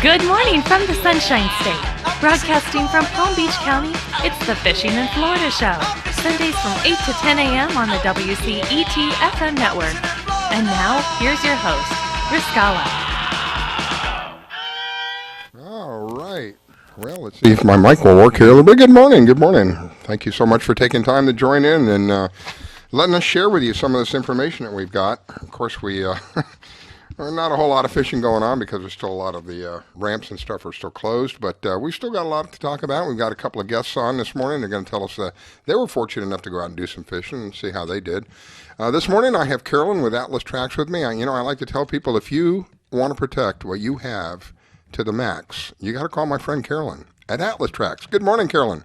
Good morning from the Sunshine State. Broadcasting from Palm Beach County, it's the Fishing in Florida Show. Sundays from 8 to 10 a.m. on the WCET FM network. And now, here's your host, Riscala. All right. Well, let's see if my mic will work here a little bit. Good morning. Good morning. Thank you so much for taking time to join in and letting us share with you some of this information that we've got. Of course, we not a whole lot of fishing going on because there's still a lot of the ramps and stuff are still closed, but we've still got a lot to talk about. We've got a couple of guests on this morning. They're going to tell us they were fortunate enough to go out and do some fishing and see how they did. This morning, I have Carolyn with Trax with me. I like to tell people, if you want to protect what you have to the max, you got to call my friend Carolyn at Trax. Good morning, Carolyn.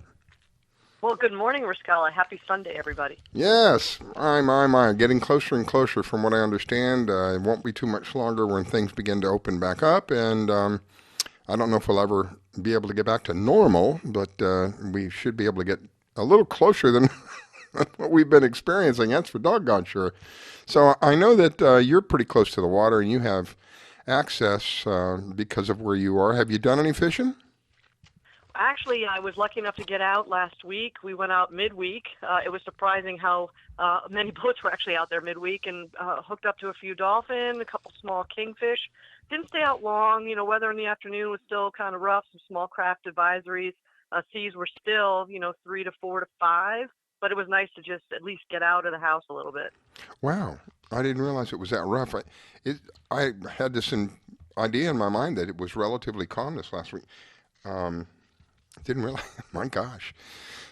Well, good morning, Riscala. Happy Sunday, everybody. Yes, I'm getting closer and closer from what I understand. It won't be too much longer when things begin to open back up, and I don't know if we'll ever be able to get back to normal, but we should be able to get a little closer than what we've been experiencing. That's for doggone sure. So I know that you're pretty close to the water, and you have access because of where you are. Have you done any fishing? Actually, I was lucky enough to get out last week. We went out midweek. It was surprising how many boats were actually out there midweek, and hooked up to a few dolphin, a couple small kingfish. Didn't stay out long. Weather in the afternoon was still kind of rough, some small craft advisories. Seas were still, 3 to 4 to 5, but it was nice to just at least get out of the house a little bit. Wow. I didn't realize it was that rough. I had this idea in my mind that it was relatively calm this last week. Didn't realize, my gosh.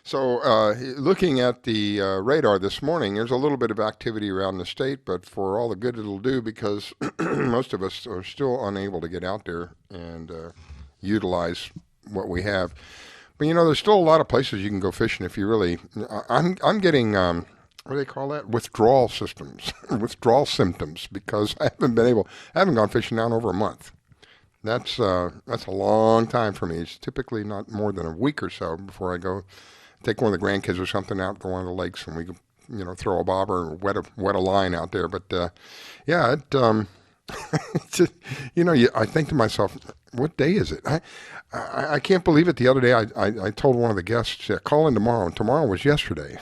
So looking at the radar this morning, there's a little bit of activity around the state, but for all the good it'll do, because most of us are still unable to get out there and utilize what we have. But there's still a lot of places you can go fishing if you really. I'm getting what do they call that? Withdrawal symptoms, because I haven't gone fishing now in over a month. That's a long time for me. It's typically not more than a week or so before I go take one of the grandkids or something out to one of the lakes, and we throw a bobber or wet a line out there. But yeah, I think to myself, what day is it? I can't believe it. The other day, I told one of the guests, call in tomorrow, and tomorrow was yesterday.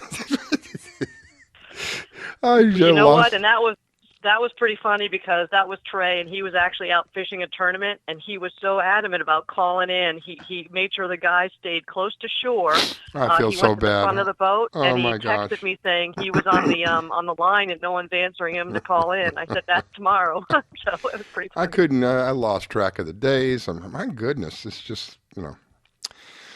You know what? And that was pretty funny, because that was Trae, and he was actually out fishing a tournament, and he was so adamant about calling in. He made sure the guys stayed close to shore. I feel so bad. He went to the front of the boat, and he texted me saying he was on the line and no one's answering him to call in. I said, that's tomorrow. So it was pretty funny. I lost track of the days. My goodness, it's just,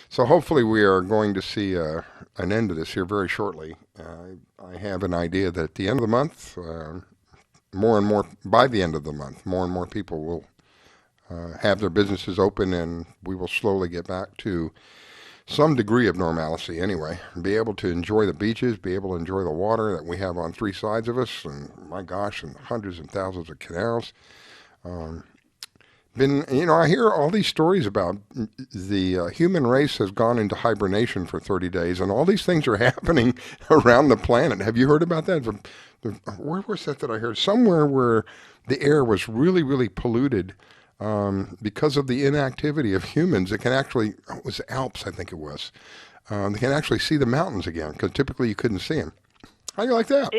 So hopefully we are going to see an end to this here very shortly. I have an idea that at the end of the month, by the end of the month, more and more people will have their businesses open, and we will slowly get back to some degree of normalcy anyway. Be able to enjoy the beaches, be able to enjoy the water that we have on three sides of us, and my gosh, and hundreds and thousands of canals. I hear all these stories about the human race has gone into hibernation for 30 days, and all these things are happening around the planet. Have you heard about that? Where was that I heard? Somewhere where the air was really, really polluted because of the inactivity of humans. It was Alps, I think it was. They can actually see the mountains again, because typically you couldn't see them. How do you like that?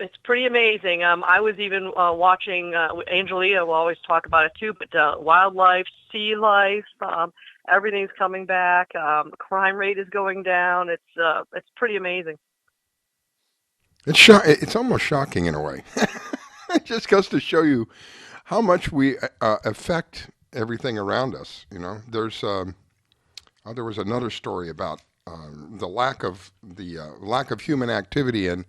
It's pretty amazing. I was even watching, Angelia will always talk about it too, but wildlife, sea life, everything's coming back. Crime rate is going down. It's pretty amazing. It's almost shocking in a way. It just goes to show you how much we affect everything around us. There was another story about the lack of human activity, and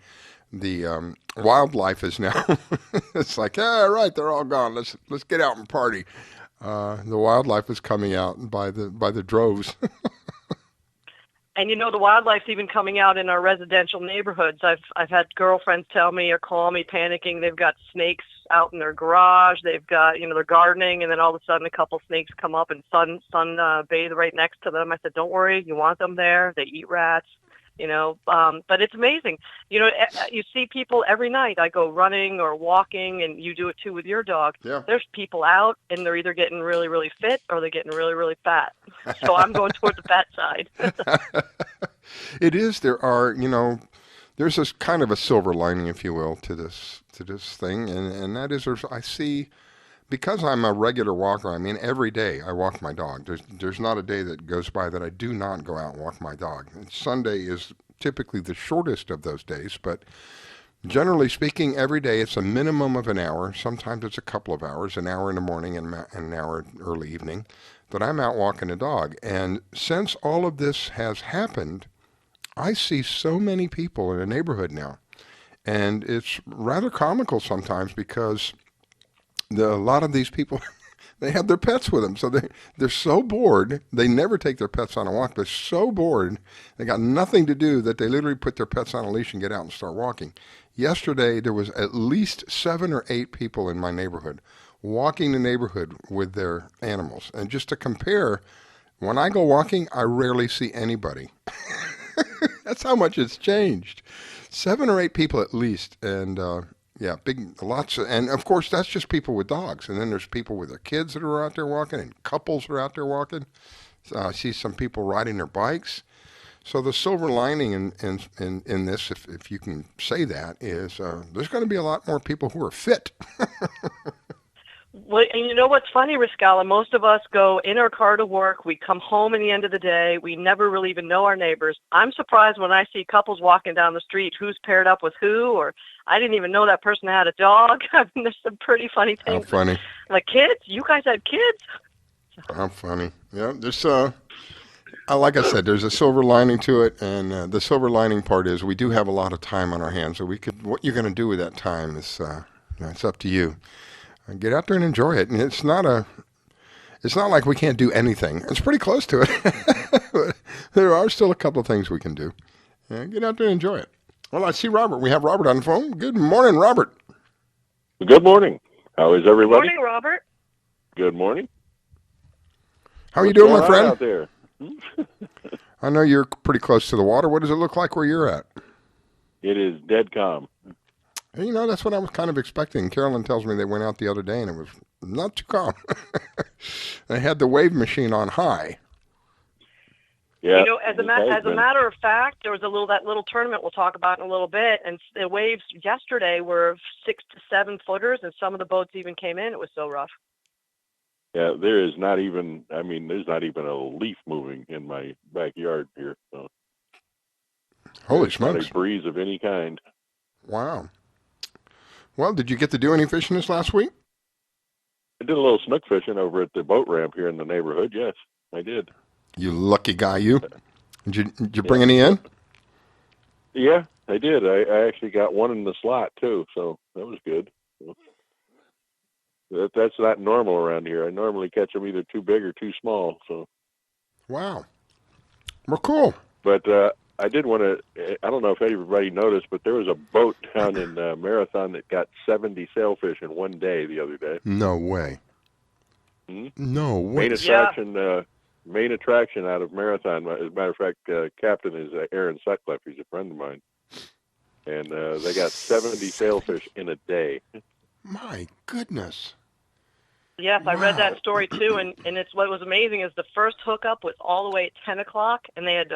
the wildlife is now. It's like, right, they're all gone. Let's get out and party. The wildlife is coming out by the droves. And the wildlife's even coming out in our residential neighborhoods. I've had girlfriends tell me or call me panicking. They've got snakes out in their garage. They've got, they're gardening, and then all of a sudden a couple snakes come up and sun bathe right next to them. I said, don't worry, you want them there. They eat rats. But it's amazing. You see people every night. I go running or walking, and you do it too with your dog. Yeah. There's people out, and they're either getting really, really fit or they're getting really, really fat. So I'm going toward the fat side. It is. There's this kind of a silver lining, if you will, to this thing, and that is I see. Because I'm a regular walker, I mean, every day I walk my dog. There's not a day that goes by that I do not go out and walk my dog. And Sunday is typically the shortest of those days, but generally speaking, every day it's a minimum of an hour. Sometimes it's a couple of hours, an hour in the morning and an hour early evening, that I'm out walking a dog. And since all of this has happened, I see so many people in the neighborhood now. And it's rather comical sometimes because a lot of these people, they have their pets with them. So they're so bored. They never take their pets on a walk. They're so bored. They got nothing to do that they literally put their pets on a leash and get out and start walking. Yesterday, there was at least 7 or 8 people in my neighborhood walking the neighborhood with their animals. And just to compare, when I go walking, I rarely see anybody. That's how much it's changed. 7 or 8 people at least. And, yeah, and of course that's just people with dogs, and then there's people with their kids that are out there walking, and couples are out there walking. I see some people riding their bikes. So the silver lining in this, if you can say that, is there's going to be a lot more people who are fit. Well, and you know what's funny, Riscala? Most of us go in our car to work. We come home in the end of the day. We never really even know our neighbors. I'm surprised when I see couples walking down the street, who's paired up with who, or I didn't even know that person had a dog. I mean, there's some pretty funny things. How funny. Like, kids? You guys had kids? How funny. Yeah, there's like I said, there's a silver lining to it, and the silver lining part is we do have a lot of time on our hands, so what you're going to do with that time is it's up to you. Get out there and enjoy it. And it's not like we can't do anything. It's pretty close to it. There are still a couple of things we can do. Yeah, get out there and enjoy it. Well, I see Robert. We have Robert on the phone. Good morning, Robert. Good morning. How is everybody? Good morning, Robert. Good morning. How are you doing, my friend? Out there? I know you're pretty close to the water. What does it look like where you're at? It is dead calm. You know, that's what I was kind of expecting. Carolyn tells me they went out the other day and it was not too calm. They had the wave machine on high. Yeah. You know, as a matter of fact, there was that little tournament we'll talk about in a little bit, and the waves yesterday were 6 to 7 footers, and some of the boats even came in. It was so rough. Yeah, there's not even a leaf moving in my backyard here. So. Holy smokes. Not a breeze of any kind. Wow. Well, did you get to do any fishing this last week? I did a little snook fishing over at the boat ramp here in the neighborhood. Yes, I did. You lucky guy, you. Did you bring any in? Yeah, I did. I actually got one in the slot, too, so that was good. That's not normal around here. I normally catch them either too big or too small. So. Wow. Well, cool. But I did want to, I don't know if everybody noticed, but there was a boat down in Marathon that got 70 sailfish in one day the other day. No way. Hmm? No way. Main attraction out of Marathon. As a matter of fact, captain is Aaron Sutcliffe. He's a friend of mine. And they got 70 sailfish in a day. My goodness. Yes, I read that story too, and it's what was amazing is the first hookup was all the way at 10 o'clock, and they had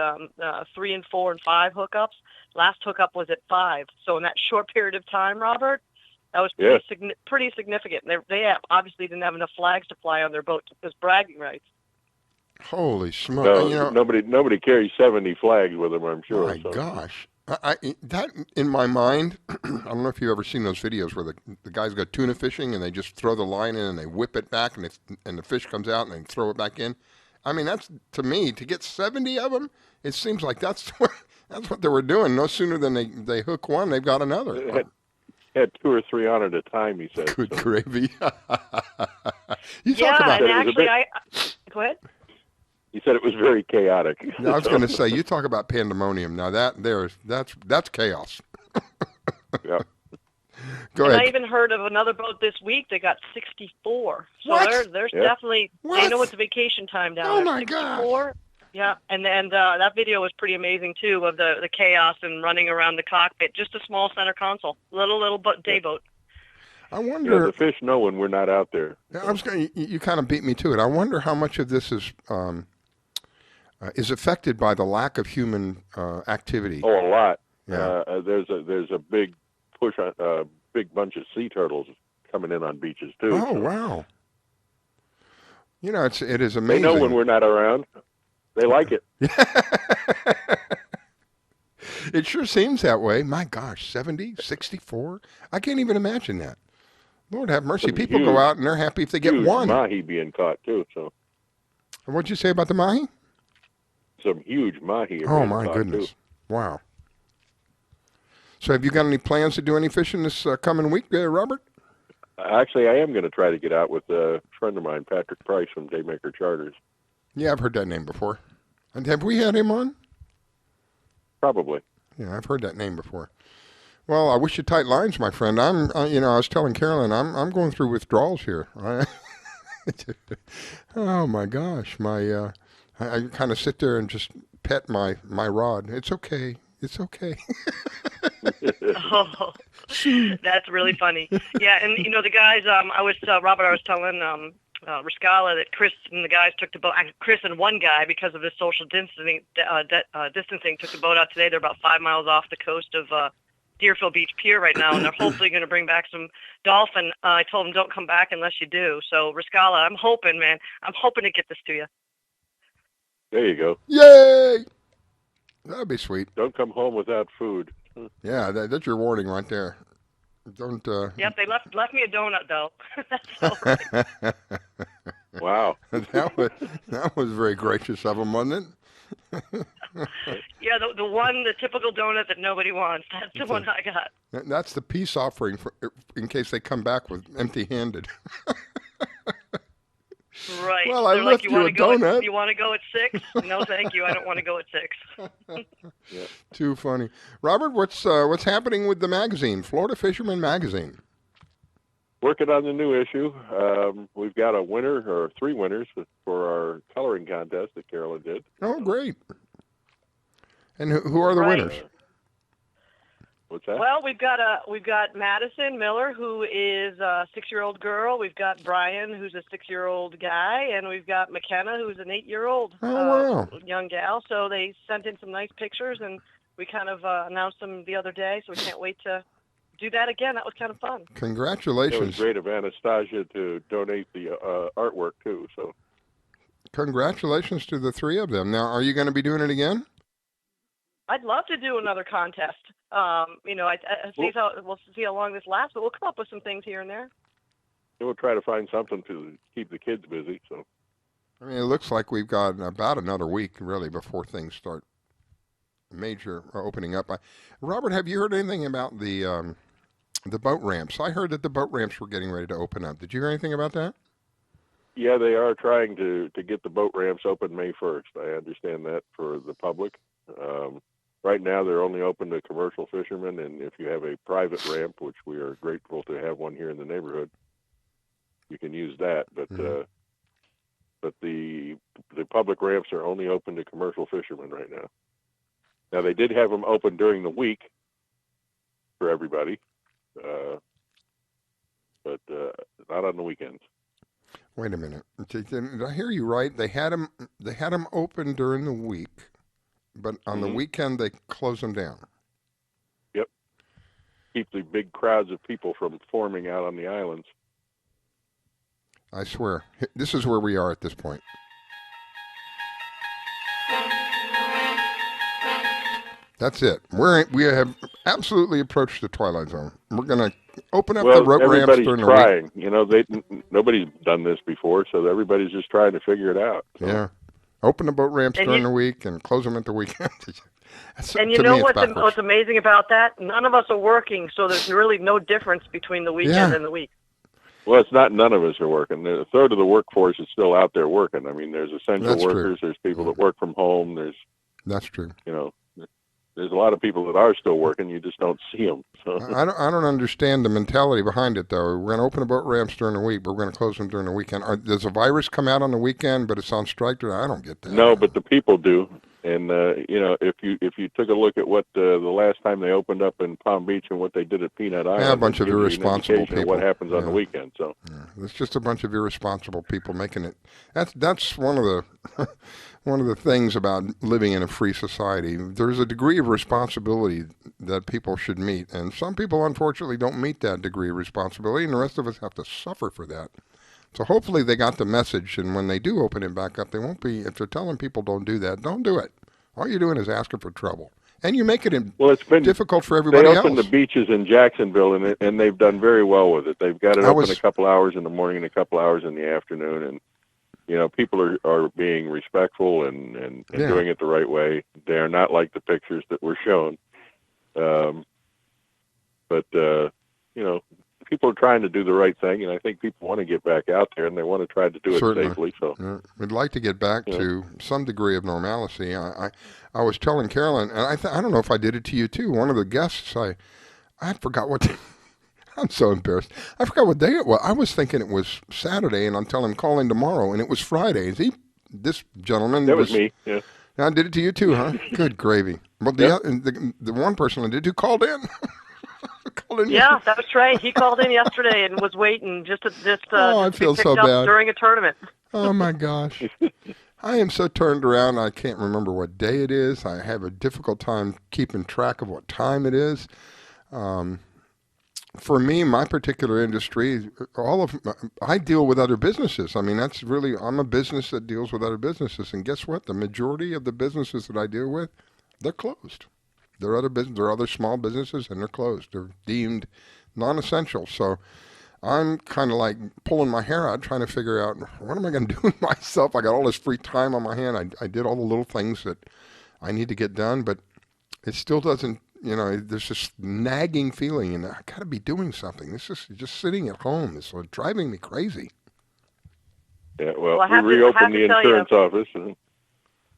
3 and 4 and 5 hookups. Last hookup was at 5. So in that short period of time, Robert, that was pretty significant. They obviously didn't have enough flags to fly on their boat as bragging rights. Holy smokes! No, nobody carries 70 flags with them, I'm sure. My gosh. That in my mind, I don't know if you've ever seen those videos where the guys go tuna fishing and they just throw the line in and they whip it back and the fish comes out and they throw it back in. I mean, that's, to me, to get 70 of them, it seems like that's what they were doing. No sooner than they hook one, they've got another. Had 2 or 3 on at a time, he said. Good gravy. Go ahead. He said it was very chaotic. I was going to say, you talk about pandemonium. Now that's chaos. Yeah. Go ahead. I even heard of another boat this week that got 64. So What? there's definitely, What? they know it's vacation time down there. Oh my 64. gosh. Yeah, and that video was pretty amazing too, of the chaos and running around the cockpit. Just a small center console, little day boat. I wonder. Yeah, the fish know when we're not out there. I was going. You kind of beat me to it. I wonder how much of this is affected by the lack of human activity. Oh, a lot. Yeah. There's a big push on big bunch of sea turtles coming in on beaches too. Oh, so. Wow. You know, it is amazing. They know when we're not around. They like it. It sure seems that way. My gosh, 70, 64? I can't even imagine that. Lord have mercy. People go out and they're happy if they get one. Mahi being caught too. So. What'd you say about the mahi? Some huge mahi. Oh my goodness! Too. Wow. So, have you got any plans to do any fishing this coming week, Robert? Actually, I am going to try to get out with a friend of mine, Patrick Price from Daymaker Charters. Yeah, I've heard that name before. And have we had him on? Probably. Yeah, I've heard that name before. Well, I wish you tight lines, my friend. I was telling Carolyn, I'm going through withdrawals here. Oh my gosh, I kind of sit there and just pet my rod. It's okay. It's okay. Oh, that's really funny. Yeah, and the guys. Robert. I was telling Riscala that Chris and the guys took the boat. Chris and one guy, because of this social distancing, took the boat out today. They're about 5 miles off the coast of Deerfield Beach Pier right now, and they're hopefully going to bring back some dolphin. I told them don't come back unless you do. So Riscala, I'm hoping to get this to you. There you go. Yay! That'd be sweet. Don't come home without food. Yeah, that's your warning right there. Don't. Yep, they left me a donut though. That's all right. Wow. that was very gracious of them, wasn't it? Yeah, the typical donut that nobody wants. That's the one I got. That's the peace offering in case they come back with empty-handed. Right. Well, I left you a donut. You want to go at 6? No, thank you. I don't want to go at 6. Yeah. Too funny. Robert, what's happening with the magazine, Florida Fisherman Magazine? Working on the new issue. We've got a winner, or 3 winners, for our coloring contest that Carolyn did. Oh, great. And who are the winners? What's that? Well, we've got Madison Miller, who is a 6-year-old girl. We've got Brian, who's a 6-year-old guy, and we've got McKenna, who's an 8-year-old young gal. So they sent in some nice pictures, and we kind of announced them the other day. So we can't wait to do that again. That was kind of fun. Congratulations! It was great of Anastasia to donate the artwork too. So congratulations to the 3 of them. Now, are you going to be doing it again? I'd love to do another contest. We'll see how long this lasts, but we'll come up with some things here and there. We'll try to find something to keep the kids busy. So, I mean, it looks like we've got about another week, really, before things start major opening up. Robert, have you heard anything about the boat ramps? I heard that the boat ramps were getting ready to open up. Did you hear anything about that? Yeah, they are trying to get the boat ramps open May 1st. I understand that for the public. Right now, they're only open to commercial fishermen, and if you have a private ramp, which we are grateful to have one here in the neighborhood, you can use that. But but the public ramps are only open to commercial fishermen right now. Now, they did have them open during the week for everybody, but not on the weekends. Wait a minute. Did I hear you right? They had them open during the week. But on the weekend, they close them down. Yep. Keep the big crowds of people from forming out on the islands. I swear. This is where we are at this point. That's it. We have absolutely approached the twilight zone. We're going to open up the rope ramps during trying. the week. Nobody's done this before, so everybody's just trying to figure it out. So. Yeah. Open the boat ramps during the week and close them at the weekend. And you know what's amazing about that? None of us are working, so there's really no difference between the weekend and the week. Well, it's not none of us are working. A third of the workforce is still out there working. I mean, there's essential workers. True. There's people that work from home. That's true. There's there's a lot of people that are still working. You just don't see them. So. I don't understand the mentality behind it, though. We're going to open the boat ramps during the week, but we're going to close them during the weekend. Does a virus come out on the weekend, but it's on strike? I don't get that. No, but the people do. And if you took a look at what the last time they opened up in Palm Beach and what they did at Peanut Island, a bunch of irresponsible people. What happens on the weekend? So it's just a bunch of irresponsible people making it. That's one of the one of the things about living in a free society. There's a degree of responsibility that people should meet, and some people unfortunately don't meet that degree of responsibility, and the rest of us have to suffer for that. So hopefully they got the message, and when they do open it back up, they won't be, if they're telling people don't do that, don't do it. All you're doing is asking for trouble. And you make it it's been difficult for everybody else. They opened the beaches in Jacksonville, and they've done very well with it. They've got it open a couple hours in the morning and a couple hours in the afternoon, and people are being respectful and doing it the right way. They are not like the pictures that were shown. But people are trying to do the right thing, and I think people want to get back out there, and they want to try to do it safely. So we'd like to get back to some degree of normalcy. I was telling Carolyn, and I don't know if I did it to you too. One of the guests, I forgot what. I'm so embarrassed. I forgot what day it was. I was thinking it was Saturday, and I'm telling him call in tomorrow, and it was Friday. This gentleman? That was me. Yeah. I did it to you too, huh? Good gravy. Well, the one person I did who called in. Yeah, that was Trae. He called in yesterday and was waiting just to I feel so bad during a tournament. Oh my gosh. I am so turned around. I can't remember what day it is. I have a difficult time keeping track of what time it is. For me, my particular industry, I deal with other businesses. I mean, I'm a business that deals with other businesses. And guess what? The majority of the businesses that I deal with, they're closed. There are other small businesses, and they're closed. They're deemed non-essential. So I'm kind of like pulling my hair out, trying to figure out, what am I going to do with myself? I got all this free time on my hand. I did all the little things that I need to get done, but it still doesn't, there's this nagging feeling, and I got to be doing something. This is just sitting at home. It's driving me crazy. Yeah, well we reopened the insurance office, and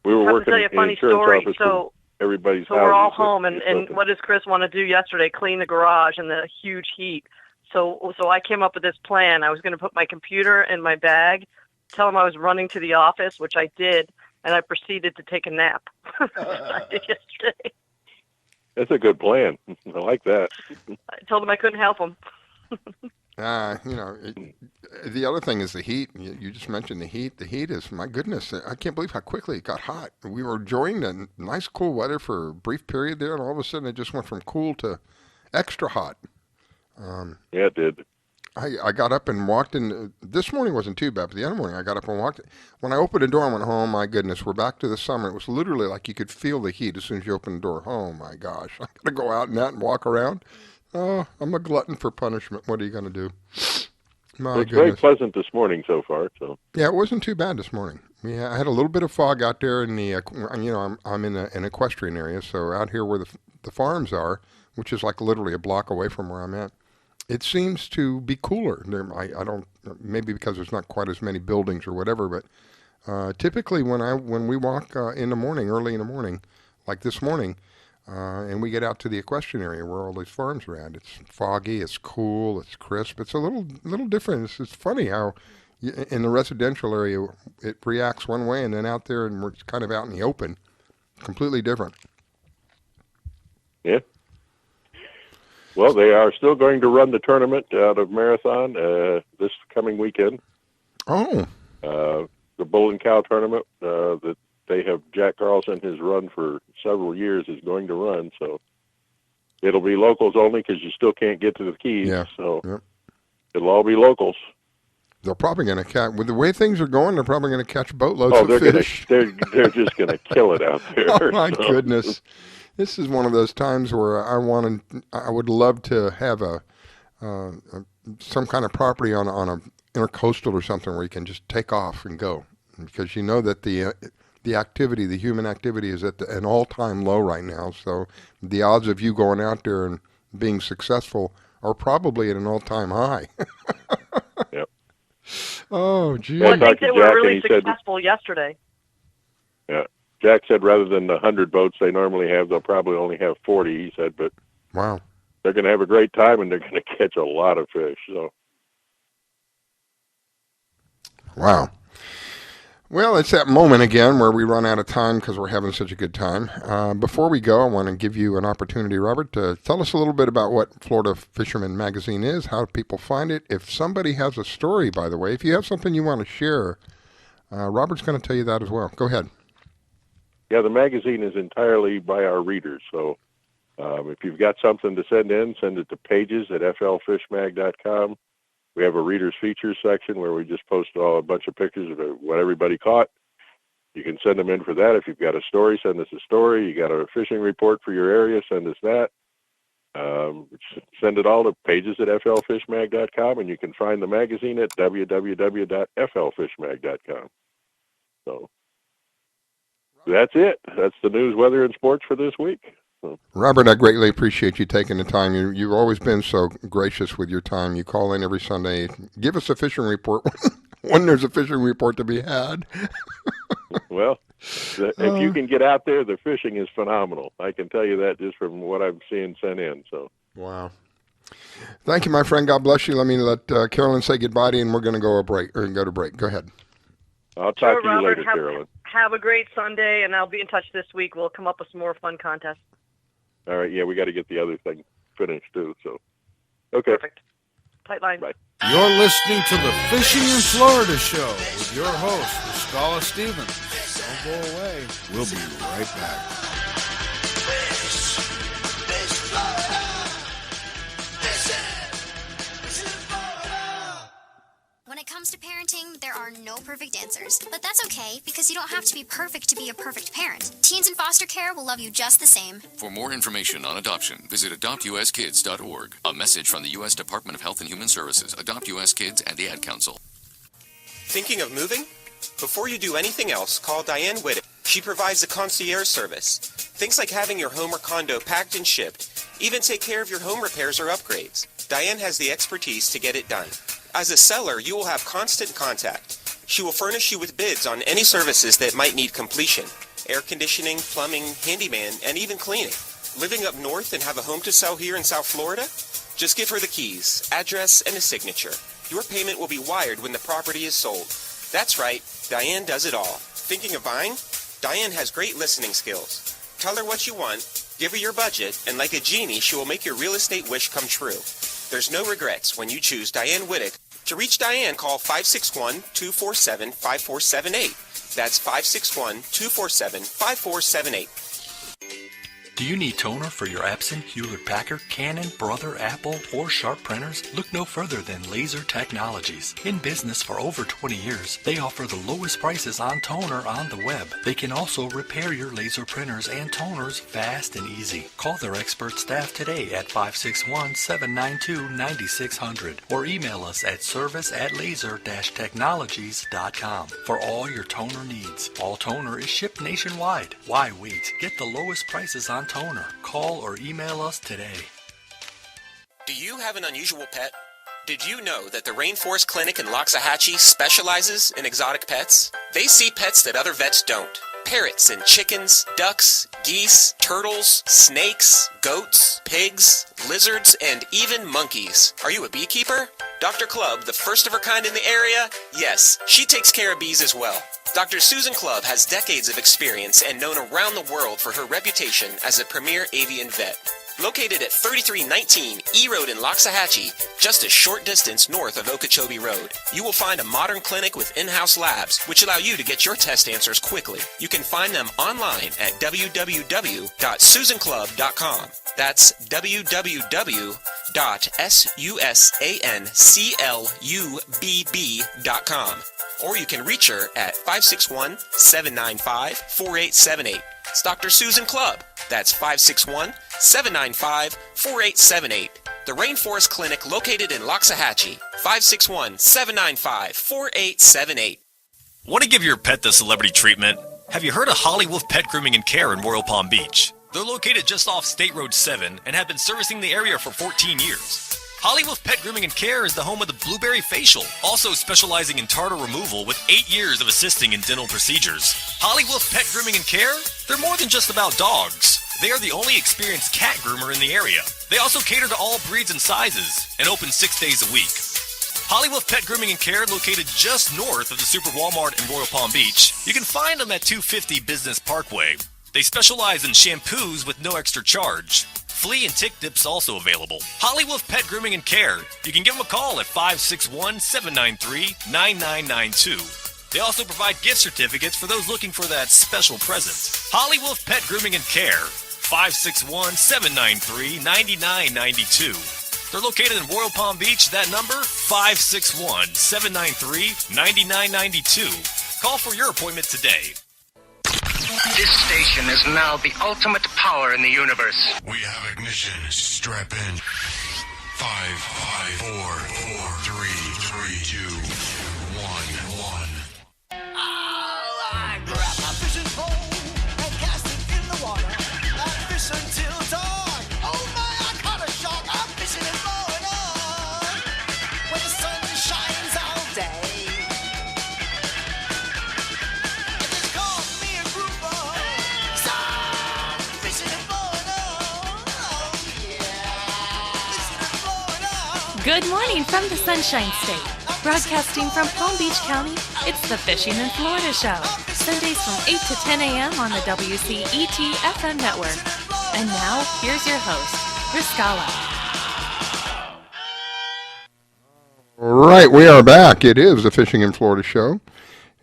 we were working in the insurance office. So everybody's so we're all home, and what does Chris want to do yesterday? Clean the garage in the huge heat. So I came up with this plan. I was going to put my computer in my bag, tell him I was running to the office, which I did, and I proceeded to take a nap. I did yesterday. That's a good plan. I like that. I told him I couldn't help him. The other thing is the heat. You just mentioned the heat. The heat is, my goodness, I can't believe how quickly it got hot. We were enjoying the nice cool weather for a brief period there, and all of a sudden it just went from cool to extra hot. Yeah, it did. I got up and walked in. This morning wasn't too bad, but the other morning I got up and walked. When I opened the door and went, oh my goodness, we're back to the summer. It was literally like you could feel the heat as soon as you opened the door. Oh my gosh, I got to go out and walk around. Oh, I'm a glutton for punishment. What are you going to do? It's very pleasant this morning so far. So yeah, it wasn't too bad this morning. Yeah, I had a little bit of fog out there in the, I'm in an equestrian area, so out here where the farms are, which is like literally a block away from where I'm at. It seems to be cooler. I don't, maybe because there's not quite as many buildings or whatever, but typically when we walk in the morning, early in the morning, like this morning, and we get out to the equestrian area where all these farms are at, it's foggy, it's cool, it's crisp. It's a little different. It's funny how in the residential area it reacts one way, and then out there and we're kind of out in the open, completely different. Yeah. Well, they are still going to run the tournament out of Marathon this coming weekend. Oh. The Bull and Cow tournament that they have Jack Carlson has run for several years is going to run. So it'll be locals only because you still can't get to the Keys. Yeah. So It'll all be locals. They're probably going to catch, with the way things are going, they're probably going to catch boatloads of fish. They're just going to kill it out there. Oh, my goodness. This is one of those times where I would love to have some kind of property on a intercoastal or something where you can just take off and go, because you know that the human activity is at an all-time low right now. So the odds of you going out there and being successful are probably at an all-time high. Yep. Oh, gee. Well, I think they were really successful yesterday. Yeah. Jack said rather than the 100 boats they normally have, they'll probably only have 40, he said, but wow, they're going to have a great time and they're going to catch a lot of fish. So, wow. Well, it's that moment again where we run out of time because we're having such a good time. Before we go, I want to give you an opportunity, Robert, to tell us a little bit about what Florida Fisherman Magazine is, how people find it. If somebody has a story, by the way, if you have something you want to share, Robert's going to tell you that as well. Go ahead. Yeah, the magazine is entirely by our readers. So if you've got something to send in, send it to pages@flfishmag.com. We have a readers features section where we just post a bunch of pictures of what everybody caught. You can send them in for that. If you've got a story, send us a story. You got a fishing report for your area, send us that. Send it all to pages@flfishmag.com, and you can find the magazine at www.flfishmag.com. So that's it. That's the news, weather, and sports for this week. Robert, I greatly appreciate you taking the time. You've always been so gracious with your time. You call in every Sunday. Give us a fishing report when there's a fishing report to be had. Well, if you can get out there, the fishing is phenomenal. I can tell you that just from what I'm seeing sent in. So, wow. Thank you, my friend. God bless you. Let me let Carolyn say goodbye to you, and we're going to go to break. Go ahead. I'll talk to you Robert, later, Carolyn. Have a great Sunday, and I'll be in touch this week. We'll come up with some more fun contests. All right, yeah, we got to get the other thing finished, too. So, okay. Perfect. Tight line. Bye. You're listening to the Fishing in Florida show with your host, Scala Stevens. Don't go away. We'll be right back. When it comes to parenting, there are no perfect answers. But that's okay, because you don't have to be perfect to be a perfect parent. Teens in foster care will love you just the same. For more information on adoption, visit adoptuskids.org. A message from the U.S. Department of Health and Human Services, Adopt U.S. Kids, and the Ad Council. Thinking of moving? Before you do anything else, call Diane Whittick. She provides a concierge service. Things like having your home or condo packed and shipped, even take care of your home repairs or upgrades. Diane has the expertise to get it done. As a seller, you will have constant contact. She will furnish you with bids on any services that might need completion. Air conditioning, plumbing, handyman, and even cleaning. Living up north and have a home to sell here in South Florida? Just give her the keys, address, and a signature. Your payment will be wired when the property is sold. That's right, Diane does it all. Thinking of buying? Diane has great listening skills. Tell her what you want, give her your budget, and like a genie, she will make your real estate wish come true. There's no regrets when you choose Diane Whittick. To reach Diane, call 561-247-5478. That's 561-247-5478. Do you need toner for your Epson, Hewlett-Packard, Canon, Brother, Apple, or Sharp printers? Look no further than Laser Technologies. In business for over 20 years, they offer the lowest prices on toner on the web. They can also repair your laser printers and toners fast and easy. Call their expert staff today at 561-792-9600 or email us at service@laser-technologies.com for all your toner needs. All toner is shipped nationwide. Why wait? Get the lowest prices on toner. Call or email us today. Do you have an unusual pet? Did you know that the Rainforest Clinic in Loxahatchee specializes in exotic pets? They see pets that other vets don't. Parrots and chickens, ducks, geese, turtles, snakes, goats, pigs, lizards, and even monkeys. Are you a beekeeper? Dr. Clubb, the first of her kind in the area? Yes, she takes care of bees as well. Dr. Susan Clubb has decades of experience and known around the world for her reputation as a premier avian vet. Located at 3319 E Road in Loxahatchee, just a short distance north of Okeechobee Road, you will find a modern clinic with in-house labs, which allow you to get your test answers quickly. You can find them online at www.susanclubb.com. That's www.susanclubb.com. Or you can reach her at 561-795-4878. It's Dr. Susan Clubb. That's 561-795-4878. The Rainforest Clinic located in Loxahatchee. 561-795-4878. Want to give your pet the celebrity treatment? Have you heard of Holly Wolf Pet Grooming and Care in Royal Palm Beach? They're located just off State Road 7 and have been servicing the area for 14 years. Holly Wolf Pet Grooming and Care is the home of the Blueberry Facial, also specializing in tartar removal with 8 years of assisting in dental procedures. Holly Wolf Pet Grooming and Care? They're more than just about dogs. They are the only experienced cat groomer in the area. They also cater to all breeds and sizes and open 6 days a week. Holly Wolf Pet Grooming and Care, located just north of the Super Walmart in Royal Palm Beach. You can find them at 250 Business Parkway. They specialize in shampoos with no extra charge. Flea and tick dips also available. Holly Wolf Pet Grooming and Care. You can give them a call at 561-793-9992. They also provide gift certificates for those looking for that special present. Holly Wolf Pet Grooming and Care. 561-793-9992. They're located in Royal Palm Beach. That number, 561-793-9992. Call for your appointment today. This station is now the ultimate power in the universe. We have ignition. Strap in. 5, 4, 3, 2, 1. I grab my fishing pole and cast it in the water. I fish until dawn. Oh my, I caught a shark. I'm fishing in Florida where the sun shines all day. And they call me a grouper, 'cause I'm fishing in Florida. Oh yeah, fishing in Florida. Good morning from the Sunshine State. Broadcasting from Palm Beach County, it's the Fishing in Florida Show. Sundays from 8 to 10 a.m. on the WCET FM network. And now, here's your host, Riscala. All right, we are back. It is the Fishing in Florida Show.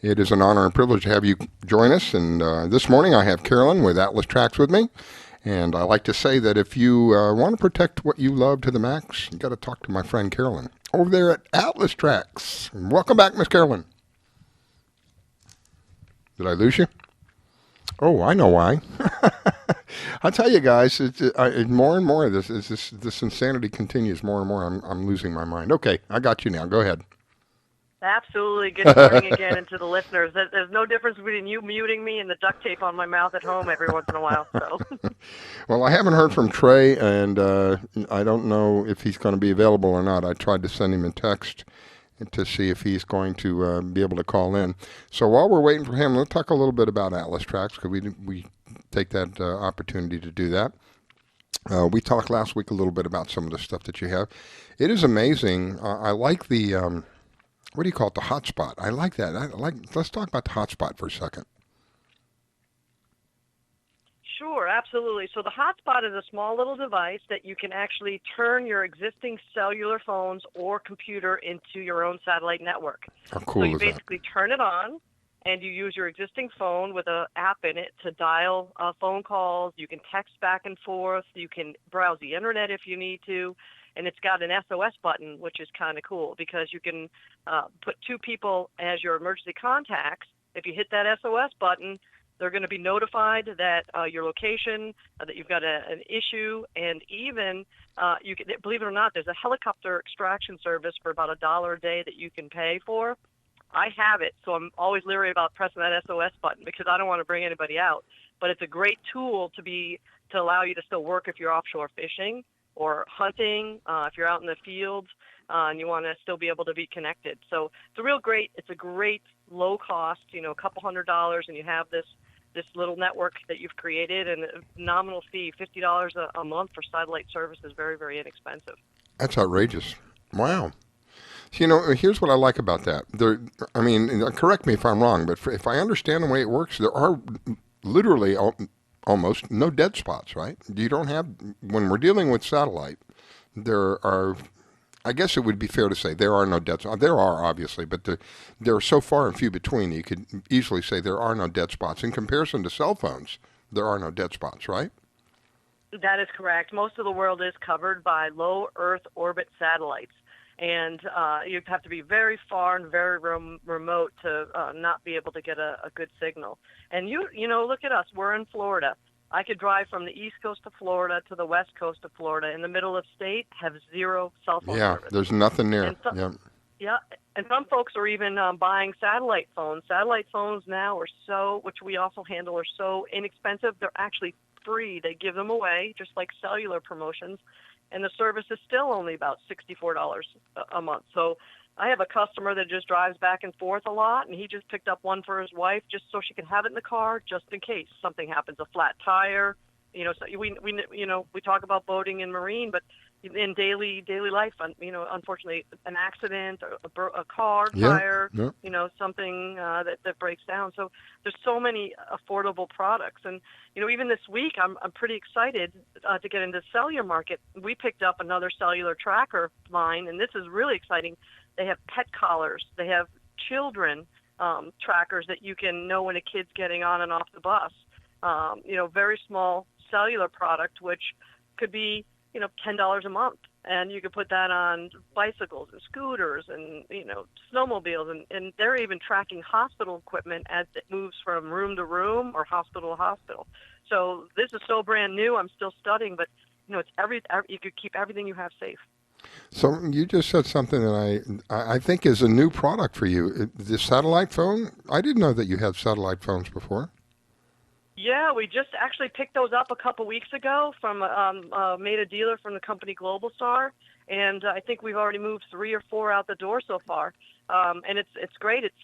It is an honor and privilege to have you join us. And this morning I have Carolyn with Atlas Trax with me. And I like to say that if you want to protect what you love to the max, you got to talk to my friend Carolyn over there at Atlas Trax. Welcome back, Miss Carolyn. Did I lose you? Oh, I know why. I'll tell you guys, more and more this insanity continues more and more. I'm losing my mind. Okay, I got you now. Go ahead. Absolutely. Good morning again, and to the listeners. There's no difference between you muting me and the duct tape on my mouth at home every once in a while. So. Well, I haven't heard from Trae, and I don't know if he's going to be available or not. I tried to send him a text to see if he's going to be able to call in. So while we're waiting for him, let's talk a little bit about Atlas Trax, because we take that opportunity to do that. We talked last week a little bit about some of the stuff that you have. It is amazing. I like the... what do you call it? The hotspot. I like that. Let's talk about the hotspot for a second. Sure, absolutely. So the hotspot is a small little device that you can actually turn your existing cellular phones or computer into your own satellite network. How cool is that? So you basically turn it on, and you use your existing phone with an app in it to dial phone calls. You can text back and forth. You can browse the internet if you need to. And it's got an SOS button, which is kind of cool because you can put 2 people as your emergency contacts. If you hit that SOS button, they're going to be notified that your location, that you've got an issue, and even, you can, believe it or not, there's a helicopter extraction service for about $1 a day that you can pay for. I have it, so I'm always leery about pressing that SOS button because I don't want to bring anybody out. But it's a great tool to allow you to still work if you're offshore fishing or hunting, if you're out in the fields and you want to still be able to be connected. So it's a great low cost, a couple $100, and you have this little network that you've created, and a nominal fee, $50 a month for satellite service is very, very inexpensive. That's outrageous. Wow. So, here's what I like about that. Correct me if I'm wrong, but if I understand the way it works, there are literally almost no dead spots, right? You don't have, when we're dealing with satellite, there are, I guess it would be fair to say there are no dead spots. There are, obviously, but they're so far and few between, you could easily say there are no dead spots. In comparison to cell phones, there are no dead spots, right? That is correct. Most of the world is covered by low Earth orbit satellites. And you have to be very far and very remote to not be able to get a good signal. And look at us. We're in Florida. I could drive from the east coast of Florida to the west coast of Florida in the middle of state, have 0 cell phone service. Yeah, there's nothing there. Yeah, and some folks are even buying satellite phones. Satellite phones now which we also handle, are so inexpensive. They're actually free. They give them away, just like cellular promotions. and the service is still only about $64 a month. So I have a customer that just drives back and forth a lot, and he just picked up one for his wife just so she can have it in the car just in case something happens, a flat tire. So we talk about boating and marine, but in daily life, unfortunately, an accident, a car tire, something that breaks down. So there's so many affordable products, and even this week, I'm pretty excited to get into the cellular market. We picked up another cellular tracker line, and this is really exciting. They have pet collars. They have children trackers that you can know when a kid's getting on and off the bus. Very small cellular product, which could be $10 a month, and you could put that on bicycles and scooters and snowmobiles, and they're even tracking hospital equipment as it moves from room to room or hospital to hospital. So this is so brand new. I'm still studying, but it's you could keep everything you have safe. So you just said something that I think is a new product for you. The satellite phone. I didn't know that you had satellite phones before. Yeah, we just actually picked those up a couple weeks ago from made a dealer from the company Global Star, and I think we've already moved 3 or 4 out the door so far. And it's great. It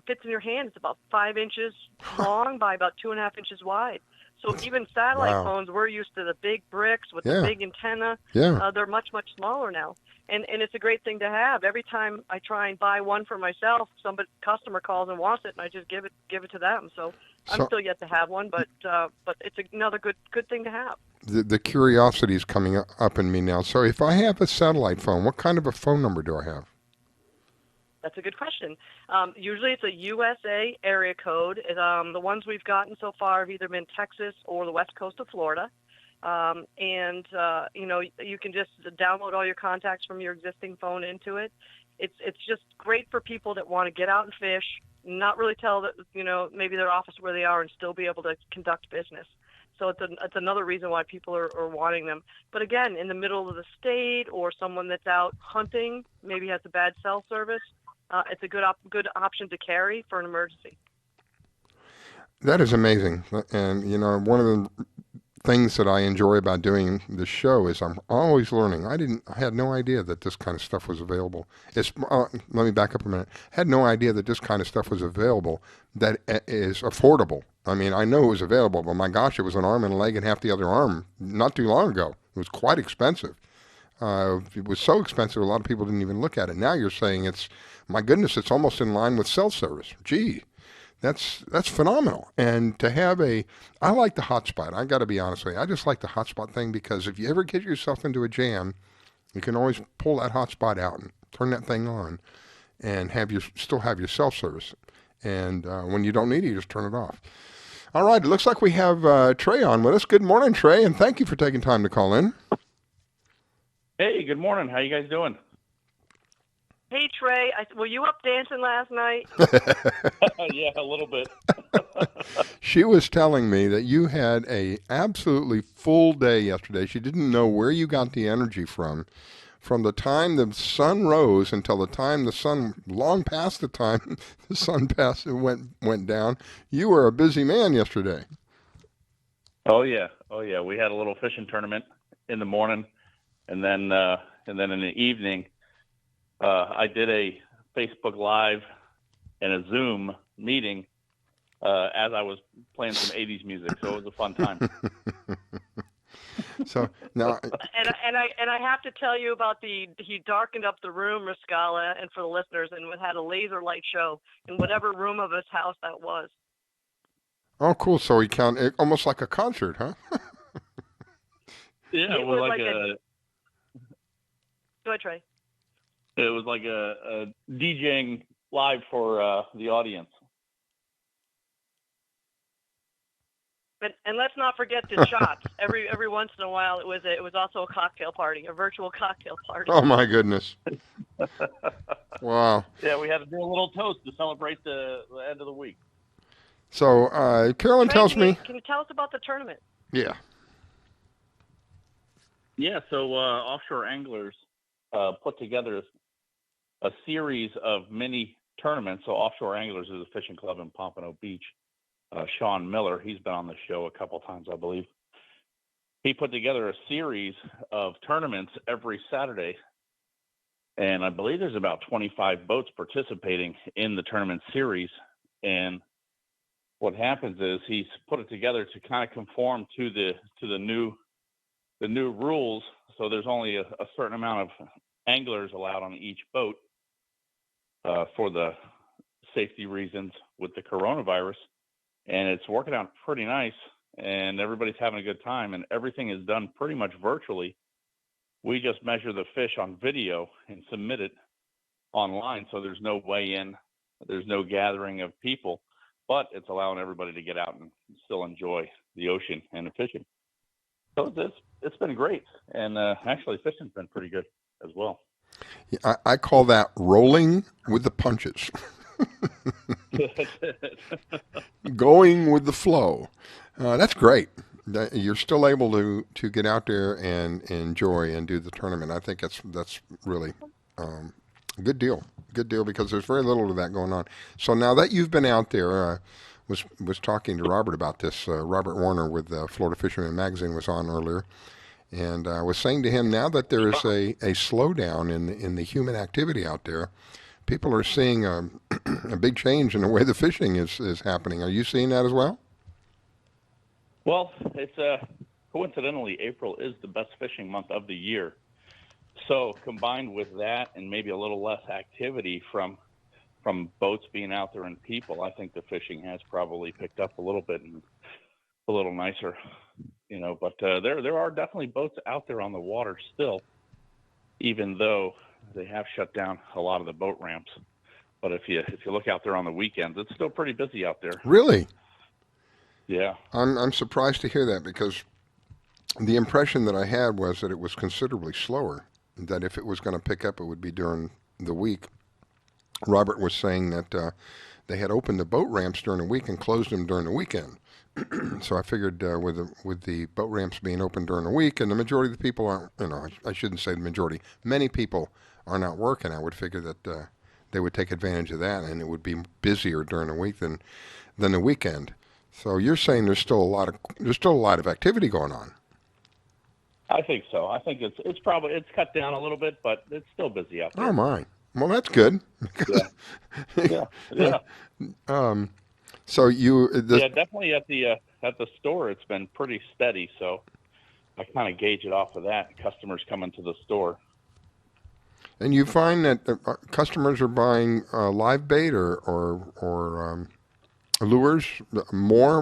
fits in your hand. It's about 5 inches long by about 2.5 inches wide. So even satellite phones, we're used to the big bricks with the big antenna. Yeah. They're much, much smaller now. And it's a great thing to have. Every time I try and buy one for myself, customer calls and wants it, and I just give it to them. So I'm still yet to have one, but it's another good thing to have. The curiosity is coming up in me now. So if I have a satellite phone, what kind of a phone number do I have? That's a good question. Usually it's a USA area code. The ones we've gotten so far have either been Texas or the west coast of Florida. You can just download all your contacts from your existing phone into it. It's just great for people that want to get out and fish, not really tell that maybe their office where they are, and still be able to conduct business. So it's another reason why people are wanting them. But again, in the middle of the state, or someone that's out hunting, maybe has a bad cell service, it's a good option to carry for an emergency. That is amazing. And one of the things that I enjoy about doing this show is I'm always learning. I had no idea that this kind of stuff was available. Let me back up a minute. I had no idea that this kind of stuff was available that is affordable. I mean, I know it was available, but my gosh, it was an arm and a leg and half the other arm not too long ago. It was quite expensive. It was so expensive, a lot of people didn't even look at it. Now you're saying my goodness, it's almost in line with cell service. Gee. That's phenomenal. And to have I like the hotspot. I got to be honest with you. I just like the hotspot thing because if you ever get yourself into a jam, you can always pull that hotspot out and turn that thing on and still have your cell service. And when you don't need it, you just turn it off. All right. It looks like we have Trae on with us. Good morning, Trae, and thank you for taking time to call in. Hey, good morning. How you guys doing? Hey, Trae, were you up dancing last night? Yeah, a little bit. She was telling me that you had a absolutely full day yesterday. She didn't know where you got the energy from the time the sun rose until the time the sun, long past the time the sun passed and went down. You were a busy man yesterday. Oh yeah. We had a little fishing tournament in the morning, and then in the evening. I did a Facebook Live and a Zoom meeting as I was playing some 80s music, so it was a fun time. So now, and I have to tell you about he darkened up the room, Rascala, and for the listeners, and had a laser light show in whatever room of his house that was. Oh, cool! So he counted almost like a concert, huh? Yeah, it was like a. Go ahead, Trae. It was like a DJing live for the audience. And let's not forget the shots. Every once in a while, it was also a cocktail party, a virtual cocktail party. Oh my goodness! Wow. Yeah, we had to do a little toast to celebrate the end of the week. So Carolyn tells me. Can you tell us about the tournament? Yeah. Yeah. So offshore anglers put together a series of mini tournaments. So Offshore Anglers is a fishing club in Pompano Beach. Sean Miller, he's been on the show a couple times, I believe. he put together a series of tournaments every Saturday. And I believe there's about 25 boats participating in the tournament series. And what happens is he's put it together to kind of conform to the new rules. So there's only a certain amount of anglers allowed on each boat for the safety reasons with the coronavirus. And it's working out pretty nice, and everybody's having a good time, and everything is done pretty much virtually. We just measure the fish on video and submit it online, so there's no weigh-in, there's no gathering of people, but it's allowing everybody to get out and still enjoy the ocean and the fishing. So it's been great, and actually fishing's been pretty good as well. Yeah, I call that rolling with the punches. Going with the flow. That's great. You're still able to get out there and enjoy and do the tournament. I think that's really a good deal. Good deal, because there's very little of that going on. So now that you've been out there, was talking to Robert about this. Robert Warner with Florida Fisherman Magazine was on earlier, and I was saying to him, now that there is a slowdown in the human activity out there, people are seeing a big change in the way the fishing is happening. Are you seeing that as well? Well, it's coincidentally, April is the best fishing month of the year. So combined with that and maybe a little less activity from boats being out there and people, I think the fishing has probably picked up a little bit and a little nicer, but there are definitely boats out there on the water still, even though they have shut down a lot of the boat ramps. But if you look out there on the weekends, it's still pretty busy out there. Really? Yeah. I'm surprised to hear that, because the impression that I had was that it was considerably slower, that if it was going to pick up, it would be during the week. Robert was saying that they had opened the boat ramps during the week and closed them during the weekend. So I figured with the boat ramps being open during the week, and the majority of the people aren't, I shouldn't say the majority, many people are not working, I would figure that they would take advantage of that, and it would be busier during the week than the weekend. So you're saying there's still a lot of activity going on. I think so. I think it's cut down a little bit, but it's still busy out there. Oh my! Well, that's good. Yeah. So definitely at the store, it's been pretty steady. So I kind of gauge it off of that. Customers coming to the store. And you find that customers are buying live bait or lures more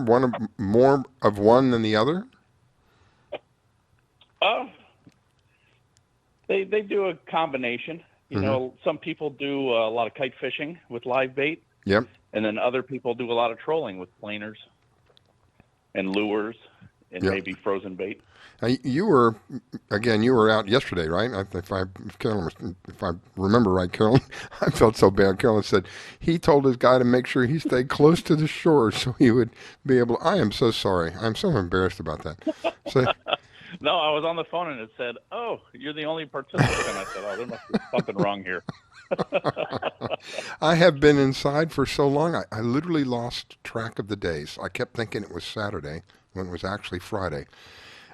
of one than the other? They do a combination. Some people do a lot of kite fishing with live bait. Yep. And then other people do a lot of trolling with planers and lures and maybe frozen bait. You were out yesterday, right? If I remember right, Carolyn, I felt so bad. Carolyn said he told his guy to make sure he stayed close to the shore so he would be able. I am so sorry. I'm so embarrassed about that. So, no, I was on the phone and it said, "Oh, you're the only participant." I said, "Oh, there must be something wrong here." I have been inside for so long. I literally lost track of the days. I kept thinking it was Saturday when it was actually Friday.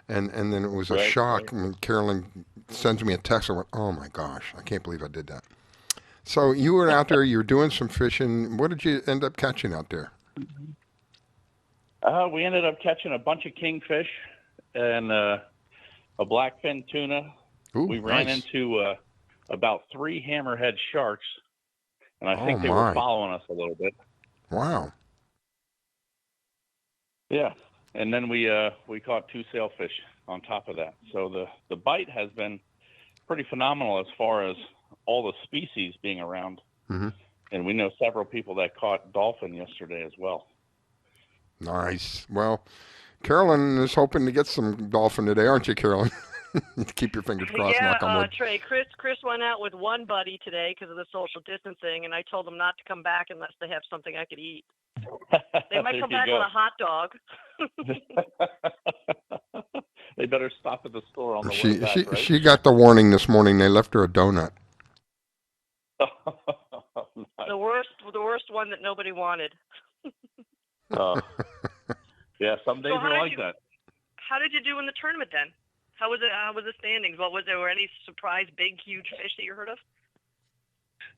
And then it was a shock when Carolyn sends me a text. I went, oh, my gosh, I can't believe I did that. So you were out there, you were doing some fishing. What did you end up catching out there? We ended up catching a bunch of kingfish and a blackfin tuna. Ooh, we ran into about 3 hammerhead sharks, and I think they were following us a little bit. Wow. Yeah. And then we caught 2 sailfish on top of that. So the bite has been pretty phenomenal as far as all the species being around. Mm-hmm. And we know several people that caught dolphin yesterday as well. Nice. Well, Carolyn is hoping to get some dolphin today, aren't you, Carolyn? Keep your fingers crossed. Knock on wood. Trae, Chris went out with one buddy today because of the social distancing, and I told him not to come back unless they have something I could eat. They might come back with a hot dog. They better stop at the store on the way back, right? She got the warning this morning. They left her a donut. The worst one that nobody wanted. Yeah, some days are like that. how did you do in the tournament then? How was it? How was the standings? What was there? Were any surprise, big, huge fish that you heard of?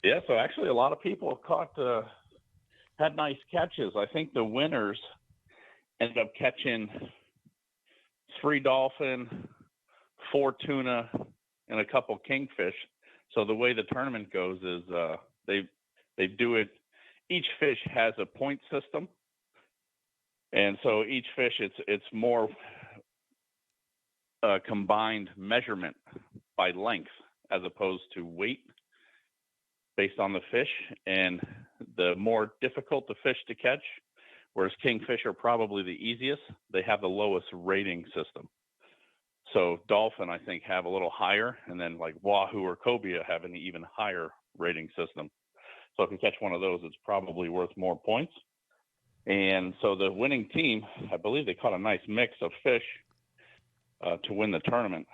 Yeah, so actually a lot of people had nice catches. I think the winners ended up catching 3 dolphin, 4 tuna, and a couple kingfish. So the way the tournament goes is they do it. Each fish has a point system, and so each fish it's more combined measurement by length as opposed to weight based on the fish, and the more difficult the fish to catch, whereas kingfish are probably the easiest, they have the lowest rating system. So dolphin, I think, have a little higher, and then like wahoo or cobia have an even higher rating system. So if you catch one of those, it's probably worth more points. And so the winning team, I believe they caught a nice mix of fish to win the tournament.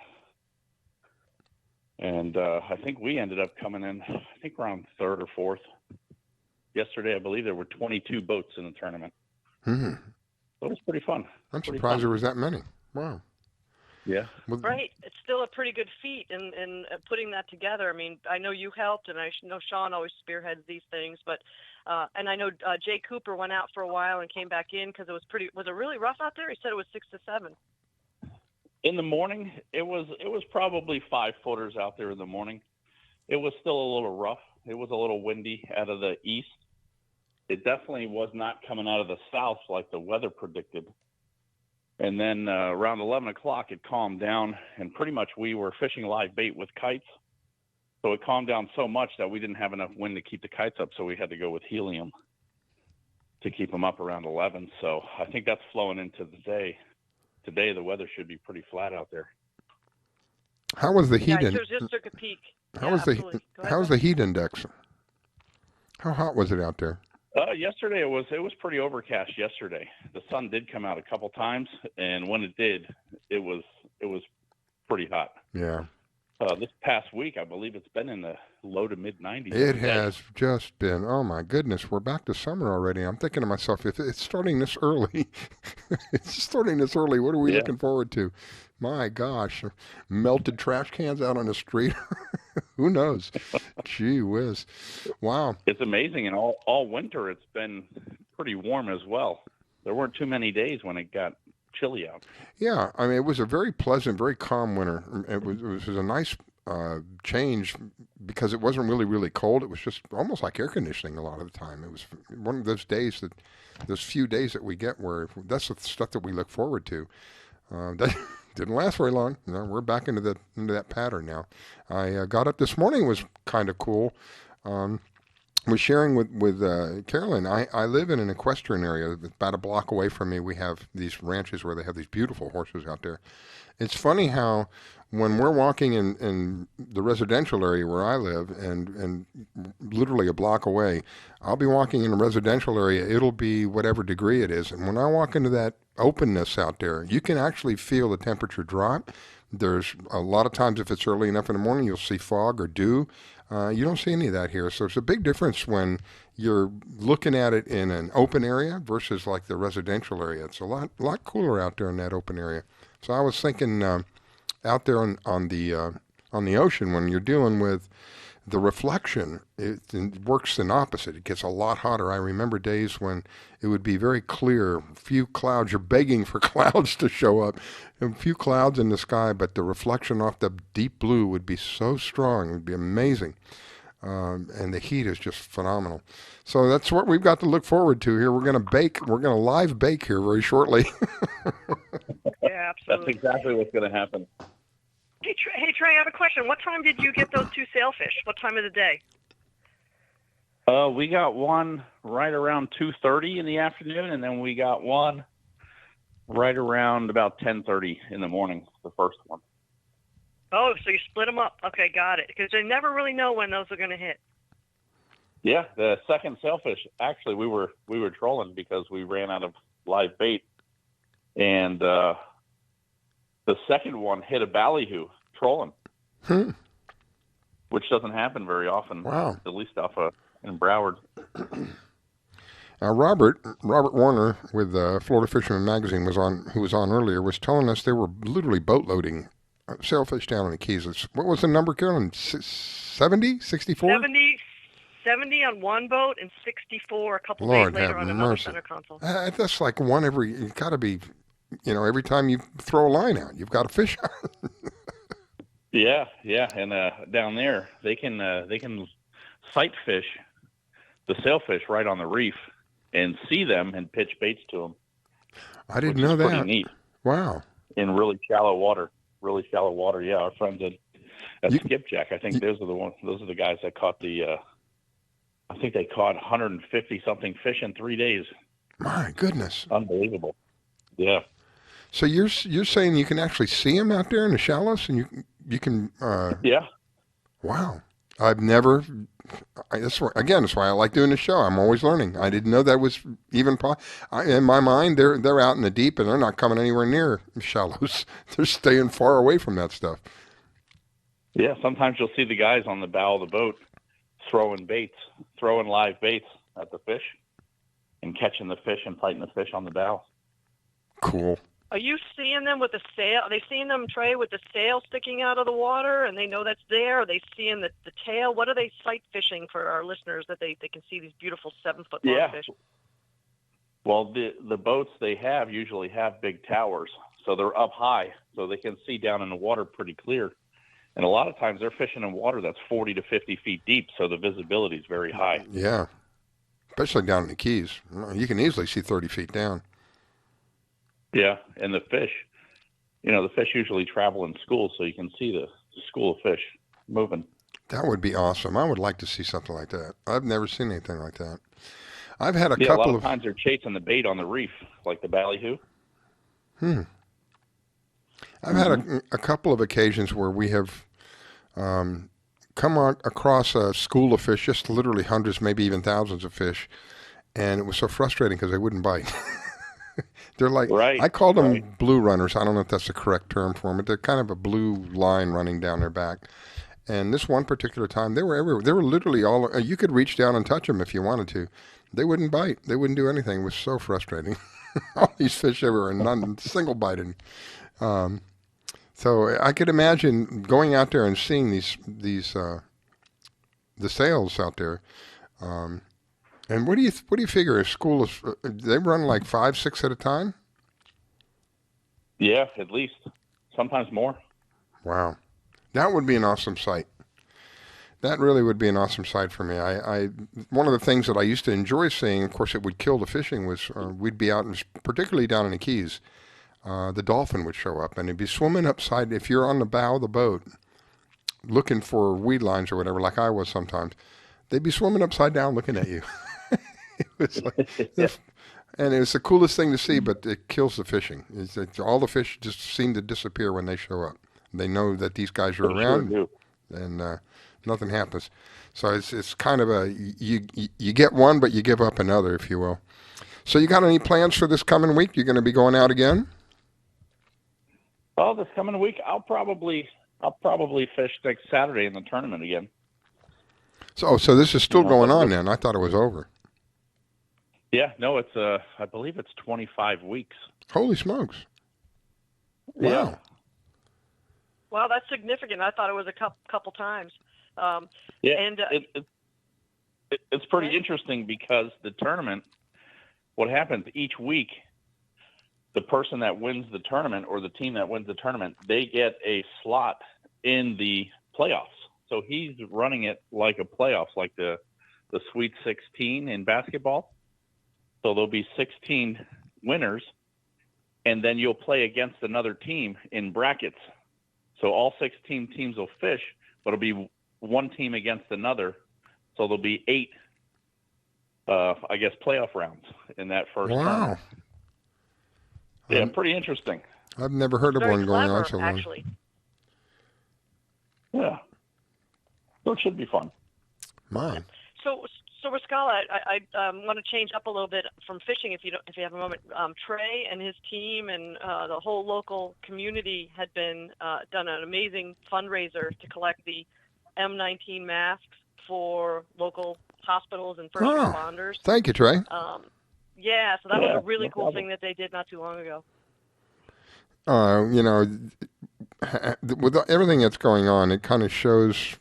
And I think we ended up coming in, I think around 3rd or 4th. Yesterday, I believe there were 22 boats in the tournament. Mm-hmm. So it was pretty fun. I'm surprised there was that many. Wow. Yeah. Right. It's still a pretty good feat in putting that together. I mean, I know you helped, and I know Sean always spearheads these things, but and I know Jay Cooper went out for a while and came back in because it was was it really rough out there? He said it was 6 to 7. In the morning, it was probably 5-footers out there in the morning. It was still a little rough. It was a little windy out of the east. It definitely was not coming out of the south like the weather predicted. And then around 11 o'clock, it calmed down, and pretty much we were fishing live bait with kites. So it calmed down so much that we didn't have enough wind to keep the kites up, so we had to go with helium to keep them up around 11. So I think that's flowing into the day. Today, the weather should be pretty flat out there. How was the heat? Yeah, I just took a peek. How was the heat index? How hot was it out there? Yesterday it was pretty overcast. Yesterday, the sun did come out a couple times, and when it did, it was pretty hot. Yeah. This past week, I believe it's been in the low to mid 90s. It has just been. Oh my goodness, we're back to summer already. I'm thinking to myself, if it's starting this early, what are we looking forward to? My gosh, melted trash cans out on the street. Who knows? Gee whiz. Wow. It's amazing. And all winter, it's been pretty warm as well. There weren't too many days when it got chilly out. Yeah. I mean, it was a very pleasant, very calm winter. It was a nice change because it wasn't really, really cold. It was just almost like air conditioning a lot of the time. It was one of those days those few days that we get where that's the stuff that we look forward to. That didn't last very long. You know, we're back into that pattern now. I got up this morning. It was kind of cool. Was sharing with Carolyn. I live in an equestrian area about a block away from me. We have these ranches where they have these beautiful horses out there. It's funny how when we're walking in the residential area where I live and literally a block away, I'll be walking in a residential area. It'll be whatever degree it is. And when I walk into that openness out there, you can actually feel the temperature drop. There's a lot of times if it's early enough in the morning, you'll see fog or dew. You don't see any of that here. So it's a big difference when you're looking at it in an open area versus like the residential area. It's a lot cooler out there in that open area. So I was thinking out there on the ocean, when you're dealing with the reflection, it works in opposite. It gets a lot hotter. I remember days when it would be very clear, few clouds. You're begging for clouds to show up, a few clouds in the sky, but the reflection off the deep blue would be so strong. It would be amazing. And the heat is just phenomenal. So that's what we've got to look forward to here. We're going to bake. We're going to live bake here very shortly. Yeah, absolutely. That's exactly what's going to happen. Hey, Trae, I have a question. What time did you get those 2 sailfish? What time of the day? We got one right around 2:30 in the afternoon, and then we got one right around about 10:30 in the morning, the first one. Oh, so you split them up. Okay, got it. Because they never really know when those are going to hit. Yeah, the second sailfish, actually, we were trolling because we ran out of live bait, and the second one hit a ballyhoo trolling, which doesn't happen very often. Wow. At least in Broward. Robert Warner with Florida Fisherman Magazine who was on earlier, was telling us they were literally boat loading sailfish down in the Keys. What was the number, Carolyn? 70? 64? 70 on one boat and 64 a couple Lord days later have on another mercy. center console. That's like one every. You got to be, every time you throw a line out, you've got a fish out. Yeah, and down there they can sight fish the sailfish right on the reef and see them and pitch baits to them. I didn't know that. Pretty neat. Wow. In really shallow water. Yeah, our friends at Skipjack, I think those are the guys that caught I think they caught 150 something fish in 3 days. My goodness. Unbelievable. Yeah. So you're saying you can actually see them out there in the shallows, and you can. Yeah. Wow. I've never. That's why I like doing the show. I'm always learning. I didn't know that was even. In my mind, they're out in the deep, and they're not coming anywhere near shallows. They're staying far away from that stuff. Yeah. Sometimes you'll see the guys on the bow of the boat throwing live baits at the fish, and catching the fish and fighting the fish on the bow. Cool. Are you seeing them with the sail? Are they seeing them, Trae, with the sail sticking out of the water, and they know that's there? Are they seeing the tail? What are they sight fishing for our listeners that they can see these beautiful 7-foot long fish? Well, the boats they usually have big towers, so they're up high, so they can see down in the water pretty clear. And a lot of times they're fishing in water that's 40 to 50 feet deep, so the visibility is very high. Yeah, especially down in the Keys. You can easily see 30 feet down. Yeah, and the fish usually travel in schools, so you can see the school of fish moving. That would be awesome. I would like to see something like that. I've never seen anything like that. I've had a couple a lot of times they're chasing the bait on the reef, like the ballyhoo. I've had a couple of occasions where we have come across a school of fish, just literally hundreds, maybe even thousands of fish, and it was so frustrating because they wouldn't bite. They're like, I called them blue runners. I don't know if that's the correct term for them, but they're kind of a blue line running down their back. And this one particular time, they were everywhere. They were literally all, you could reach down and touch them if you wanted to. They wouldn't bite. They wouldn't do anything. It was so frustrating. All these fish everywhere and none single biting. So I could imagine going out there and seeing the sails out there. And what do you figure? A school is they run like 5, 6 at a time? Yeah, at least. Sometimes more. Wow, that would be an awesome sight. That really would be an awesome sight for me. I one of the things that I used to enjoy seeing, of course, it would kill the fishing, was we'd be out, particularly down in the Keys. The dolphin would show up, and it'd be swimming upside. If you're on the bow of the boat, looking for weed lines or whatever, like I was sometimes, they'd be swimming upside down looking at you. It was like, and it was the coolest thing to see, but it kills the fishing. All the fish just seem to disappear when they show up. They know that these guys are around, and nothing happens. So it's kind of you get one, but you give up another, if you will. So you got any plans for this coming week? You're going to be going out again? Well, this coming week, I'll probably fish next Saturday in the tournament again. So this is still going on then? I thought it was over. Yeah, no, it's I believe it's 25 weeks. Holy smokes! Wow. Yeah. Well, that's significant. I thought it was a couple times. And it's pretty interesting because the tournament, what happens each week, the person that wins the tournament or the team that wins the tournament, they get a slot in the playoffs. So he's running it like a playoffs, like the Sweet 16 in basketball. So there'll be 16 winners, and then you'll play against another team in brackets. So all 16 teams will fish, but it'll be one team against another. So there'll be 8, I guess, playoff rounds in that first round. Yeah, pretty interesting. I've never heard of one going on so long. Actually. Yeah. So it should be fun. Mine. So Rascala, I want to change up a little bit from fishing, if you have a moment. Trae and his team and the whole local community had done an amazing fundraiser to collect the M19 masks for local hospitals and first Oh, responders. thank you, Trae. Yeah, so that was a really cool thing that they did not too long ago. You know, with everything that's going on, it kind of shows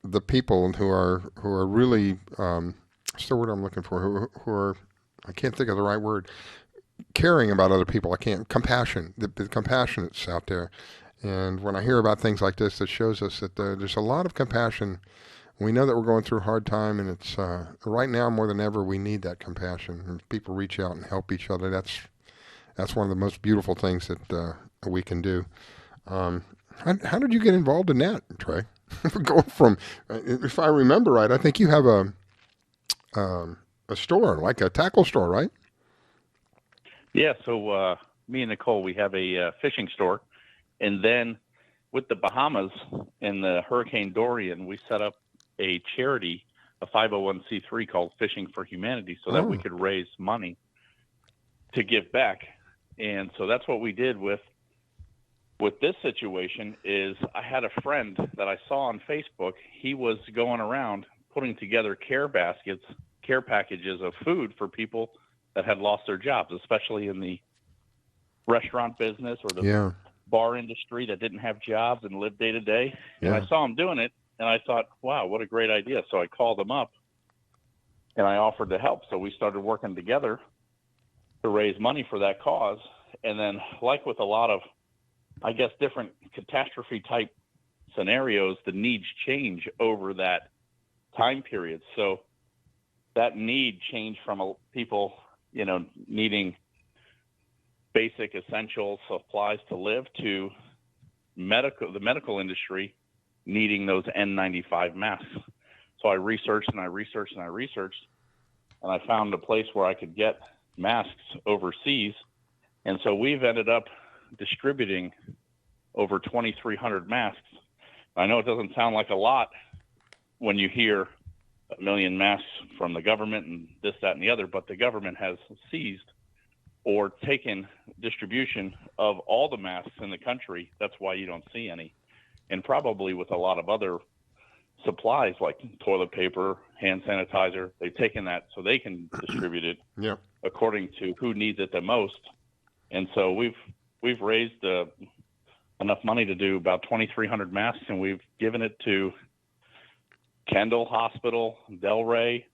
the people who are really, what's the word I'm looking for, who are, I can't think of the right word, caring about other people. Compassion, the compassion that's out there. And when I hear about things like this, that shows us that there's a lot of compassion. We know that we're going through a hard time, and it's right now more than ever we need that compassion. And people reach out and help each other. That's one of the most beautiful things that we can do. How did you get involved in that, Trae? Going from, if I remember right, I think you have a store, like a tackle store, right? Yeah, so me and Nicole, we have a fishing store. And then with the Bahamas and the Hurricane Dorian, we set up a charity, a 501c3 called Fishing for Humanity, so that we could raise money to give back. And so that's what we did with this situation. Is I had a friend that I saw on Facebook. He was going around putting together care packages of food for people that had lost their jobs, especially in the restaurant business or the bar industry that didn't have jobs and lived day to day. And I saw him doing it, and I thought, wow, what a great idea. So I called him up, and I offered to help. So we started working together to raise money for that cause. And then, like with a lot of, I guess, different catastrophe-type scenarios, the needs change over that time period. So that need changed from people, needing basic essential supplies to live to the medical industry needing those N95 masks. So I researched and I found a place where I could get masks overseas. And so we've ended up distributing over 2,300 masks. I know it doesn't sound like a lot when you hear 1 million masks from the government and this, that, and the other, but the government has seized or taken distribution of all the masks in the country. That's why you don't see any. And probably with a lot of other supplies like toilet paper, hand sanitizer, they've taken that so they can distribute it according to who needs it the most. And so we've raised enough money to do about 2,300 masks, and we've given it to Kendall Hospital, Delray,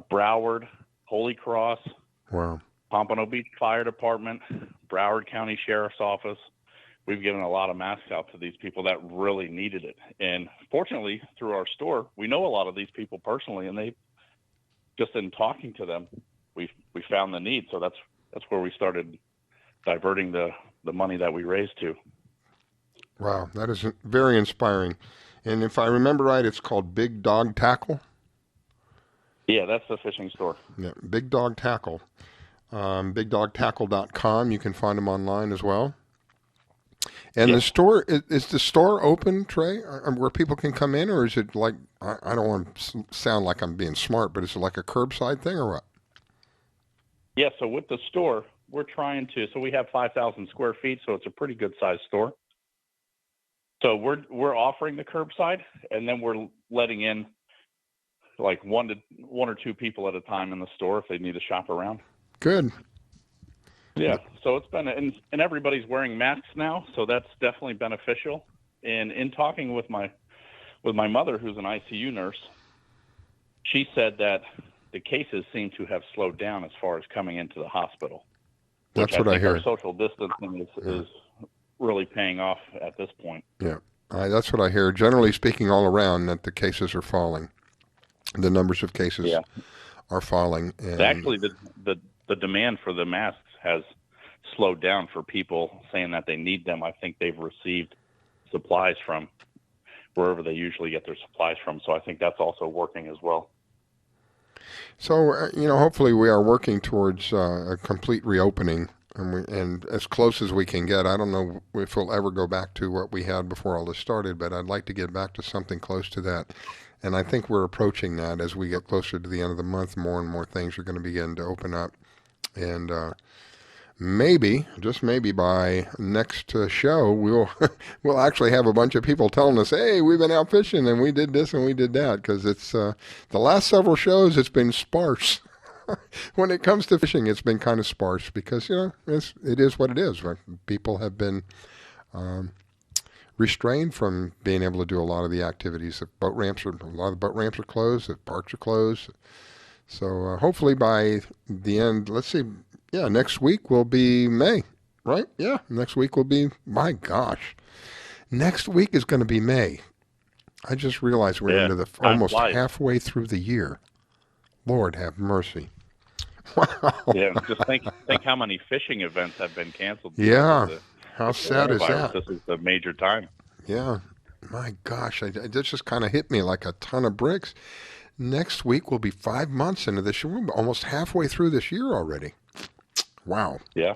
Broward, Holy Cross, Pompano Beach Fire Department, Broward County Sheriff's Office. We've given a lot of masks out to these people that really needed it. And fortunately, through our store, we know a lot of these people personally, and they just in talking to them, we found the need. So that's where we started diverting the money that we raised to. Wow, that is very inspiring. And if I remember right, it's called Big Dog Tackle? Yeah, that's the fishing store. Yeah, Big Dog Tackle. BigDogTackle.com. You can find them online as well. And the store, is the store open, Trae, where people can come in, or is it like, I don't want to sound like I'm being smart, but is it like a curbside thing or what? Yeah, so with the store, we're trying to, so we have 5,000 square feet, so it's a pretty good sized store. So we're offering the curbside, and then we're letting in like one or two people at a time in the store if they need to shop around. Good. Yeah, so it's been, and everybody's wearing masks now, so that's definitely beneficial. And in talking with my mother, who's an ICU nurse, she said that the cases seem to have slowed down as far as coming into the hospital. That's what I hear. Our social distancing is really paying off at this point. Yeah, that's what I hear. Generally speaking, all around, that the cases are falling. The numbers of cases are falling. And actually, the demand for the masks has slowed down for people saying that they need them. I think they've received supplies from wherever they usually get their supplies from. So I think that's also working as well. So, hopefully we are working towards a complete reopening, and as close as we can get. I don't know if we'll ever go back to what we had before all this started, but I'd like to get back to something close to that. And I think we're approaching that as we get closer to the end of the month. More and more things are going to begin to open up. And maybe, just maybe, by next show, we'll actually have a bunch of people telling us, hey, we've been out fishing and we did this and we did that, because it's the last several shows, it's been sparse. When it comes to fishing, it's been kind of sparse because, it is what it is. Right? People have been restrained from being able to do a lot of the activities. A lot of the boat ramps are closed, the parks are closed. So hopefully by the end, let's see, next week will be May, right? Yeah, next week will be, my gosh, next week is going to be May. I just realized we're into almost halfway through the year. Lord have mercy. Wow. Yeah, just think how many fishing events have been canceled. Yeah, how sad is that? This is a major time. Yeah, my gosh, it just kind of hit me like a ton of bricks. Next week will be 5 months into this year. We're almost halfway through this year already. Wow. Yeah.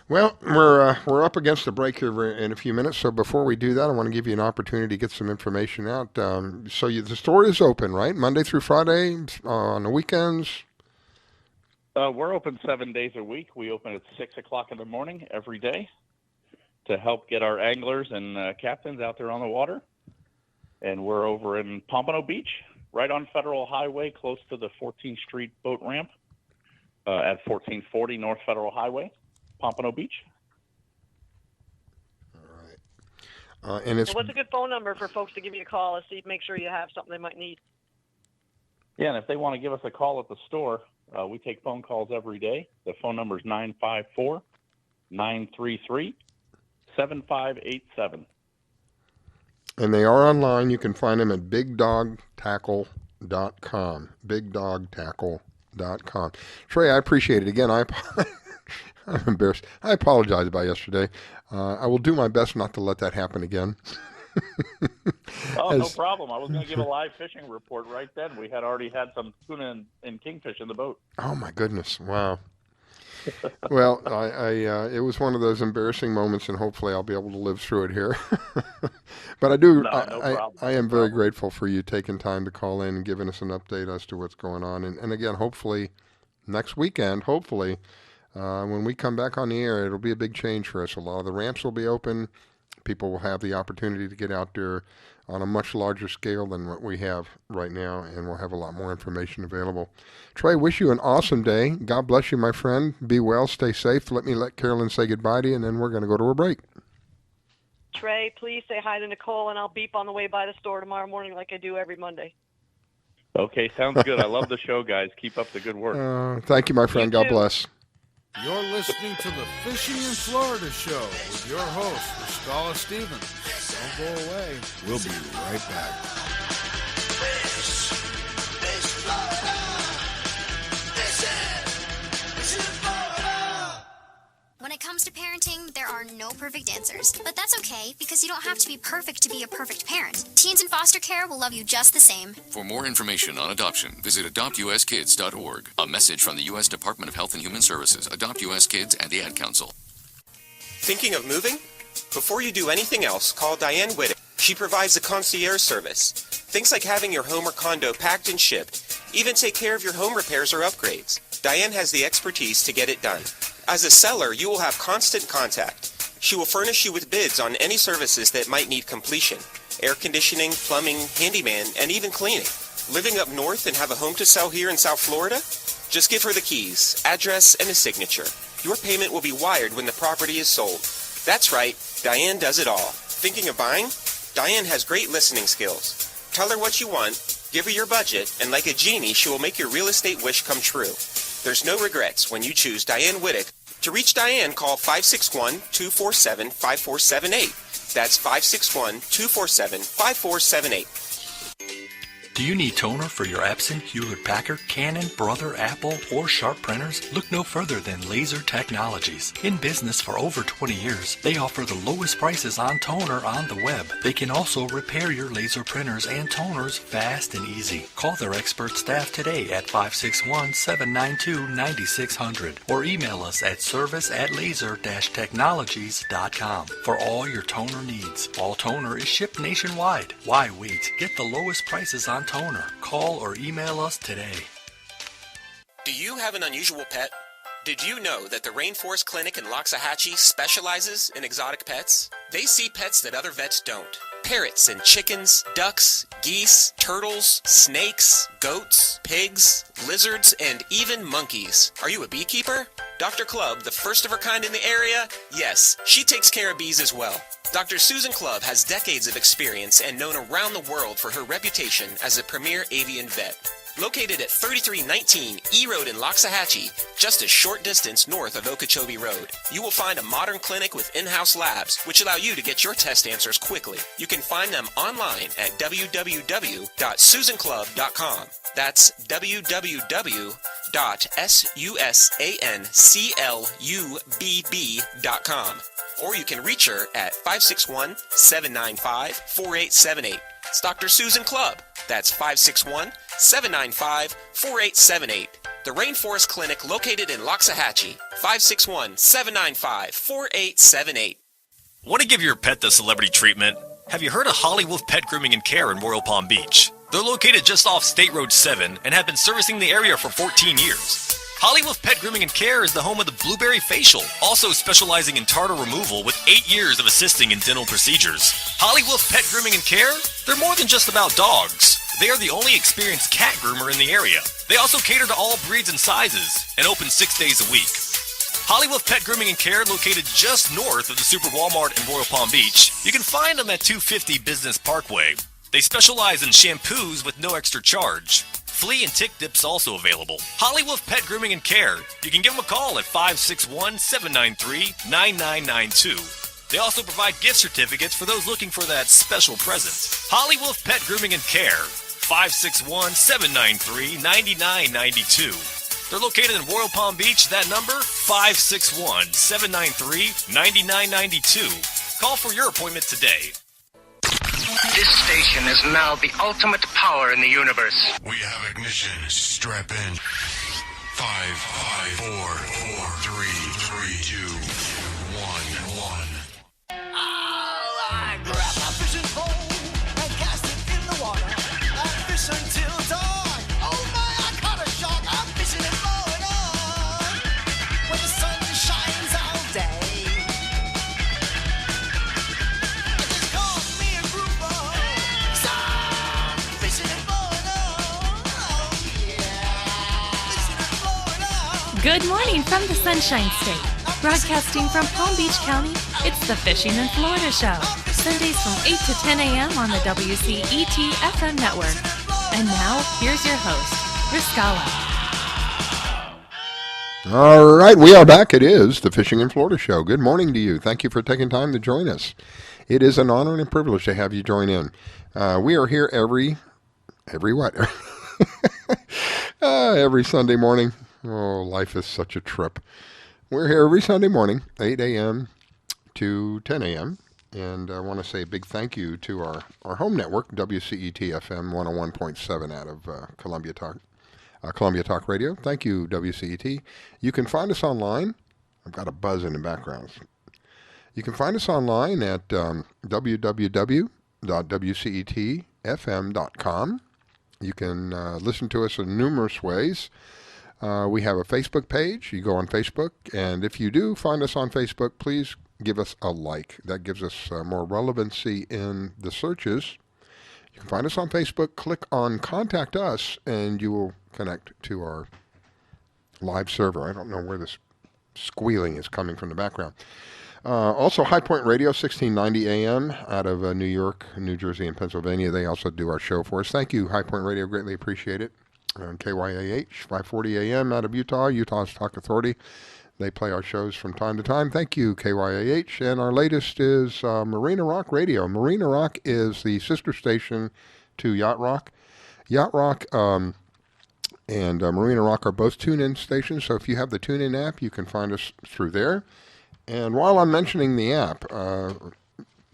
Well, we're up against the break here in a few minutes. So before we do that, I want to give you an opportunity to get some information out. The store is open, right? Monday through Friday, on the weekends. We're open 7 days a week. We open at 6 o'clock in the morning every day to help get our anglers and captains out there on the water. And we're over in Pompano Beach, right on Federal Highway, close to the 14th Street boat ramp at 1440 North Federal Highway, Pompano Beach. All right. And so what's a good phone number for folks to give you a call and see, make sure you have something they might need? Yeah, and if they want to give us a call at the store, we take phone calls every day. The phone number is 954-933-7587. And they are online. You can find them at bigdogtackle.com. Bigdogtackle.com. Trae, I appreciate it. Again, I'm embarrassed. I apologize about yesterday. I will do my best not to let that happen again. No problem. I was going to give a live fishing report right then. We had already had some tuna and kingfish in the boat. Oh, my goodness. Wow. Well, it was one of those embarrassing moments, and hopefully I'll be able to live through it here. But I am very grateful for you taking time to call in and giving us an update as to what's going on. And again, hopefully next weekend, when we come back on the air, it'll be a big change for us. A lot of the ramps will be open. People will have the opportunity to get out there on a much larger scale than what we have right now, and we'll have a lot more information available. Trae, wish you an awesome day. God bless you, my friend. Be well, stay safe. Let Carolyn say goodbye to you, and then we're going to go to a break. Trae, please say hi to Nicole, and I'll beep on the way by the store tomorrow morning like I do every Monday. Okay, sounds good. I love the show, guys. Keep up the good work. Thank you, my friend. God bless. You're listening to the Fishing in Florida show with your host, Scala Stevens. Don't go away. We'll be right back. When it comes to parenting, there are no perfect answers. But that's okay, because you don't have to be perfect to be a perfect parent. Teens in foster care will love you just the same. For more information on adoption, visit adoptuskids.org. A message from the U.S. Department of Health and Human Services, Adopt U.S. Kids, and the Ad Council. Thinking of moving? Before you do anything else, call Diane Whittick. She provides a concierge service. Things like having your home or condo packed and shipped. Even take care of your home repairs or upgrades. Diane has the expertise to get it done. As a seller, you will have constant contact. She will furnish you with bids on any services that might need completion. Air conditioning, plumbing, handyman, and even cleaning. Living up north and have a home to sell here in South Florida? Just give her the keys, address, and a signature. Your payment will be wired when the property is sold. That's right, Diane does it all. Thinking of buying? Diane has great listening skills. Tell her what you want, give her your budget, and like a genie, she will make your real estate wish come true. There's no regrets when you choose Diane Whittick. To reach Diane, call 561-247-5478. That's 561-247-5478. Do you need toner for your Epson, Hewlett-Packard, Canon, Brother, Apple, or Sharp printers? Look no further than Laser Technologies. In business for over 20 years, they offer the lowest prices on toner on the web. They can also repair your laser printers and toners fast and easy. Call their expert staff today at 561-792-9600 or email us at service@laser-technologies.com for all your toner needs. All toner is shipped nationwide. Why wait? Get the lowest prices on toner. Call or email us today. Do you have an unusual pet? Did you know that the Rainforest Clinic in Loxahatchee specializes in exotic pets? They see pets that other vets don't. Parrots and chickens, ducks, geese, turtles, snakes, goats, pigs, lizards, and even monkeys. Are you a beekeeper? Dr. Clubb, the first of her kind in the area? Yes, she takes care of bees as well. Dr. Susan Clubb has decades of experience and known around the world for her reputation as a premier avian vet. Located at 3319 E Road in Loxahatchee, just a short distance north of Okeechobee Road, you will find a modern clinic with in-house labs, which allow you to get your test answers quickly. You can find them online at www.susanclubb.com. That's www.susanclubb.com. Or you can reach her at 561-795-4878. It's Dr. Susan Clubb. That's 561-795-4878. The Rainforest Clinic located in Loxahatchee. 561-795-4878. Want to give your pet the celebrity treatment? Have you heard of Holly Wolf Pet Grooming and Care in Royal Palm Beach? They're located just off State Road 7 and have been servicing the area for 14 years. Holly Wolf Pet Grooming and Care is the home of the Blueberry Facial, also specializing in tartar removal with 8 years of assisting in dental procedures. Holly Wolf Pet Grooming and Care? They're more than just about dogs. They are the only experienced cat groomer in the area. They also cater to all breeds and sizes and open 6 days a week. Holly Wolf Pet Grooming and Care, located just north of the Super Walmart in Royal Palm Beach. You can find them at 250 Business Parkway. They specialize in shampoos with no extra charge. Flea and tick dips also available. Holly Wolf Pet Grooming and Care. You can give them a call at 561-793-9992. They also provide gift certificates for those looking for that special present. Holly Wolf Pet Grooming and Care. 561-793-9992. They're located in Royal Palm Beach. That number, 561-793-9992. Call for your appointment today. This station is now the ultimate power in the universe. We have ignition. Strap in. 5, 4, 3, 2, 1. I grab my fishing pole and cast it in the water. I fish until dawn. Oh my, I caught a shark. I'm fishing and blowing on. When the sun shines all day. It just caught me a grouper. So I'm fishing and blowing on. Oh yeah. Fishing and blowing on. Good morning from the Sunshine State. Broadcasting from Palm Beach County, it's the Fishing in Florida Show. Sundays from 8 to 10 a.m. on the WCET FM network. And now, here's your host, Riscala. All right, we are back. It is the Fishing in Florida Show. Good morning to you. Thank you for taking time to join us. It is an honor and a privilege to have you join in. We are here every what? Every Sunday morning. Oh, life is such a trip. We're here every Sunday morning, 8 a.m. to 10 a.m. And I want to say a big thank you to our home network, WCET FM 101.7 out of Columbia Talk Radio. Thank you, WCET. You can find us online. I've got a buzz in the background. You can find us online at www.wcetfm.com. You can listen to us in numerous ways. We have a Facebook page. You go on Facebook, and if you do find us on Facebook, please give us a like. That gives us more relevancy in the searches. You can find us on Facebook. Click on Contact Us, and you will connect to our live server. I don't know where this squealing is coming from the background. Also, HighPoint Radio, 1690 AM out of New York, New Jersey, and Pennsylvania. They also do our show for us. Thank you, HighPoint Radio. Greatly appreciate it. KYAH, 540 AM out of Utah's Talk Authority. They play our shows from time to time. Thank you, KYAH. And our latest is Marina Rock Radio. Marina Rock is the sister station to Yacht Rock. Yacht Rock and Marina Rock are both tune-in stations, so if you have the tune-in app, you can find us through there. And while I'm mentioning the app,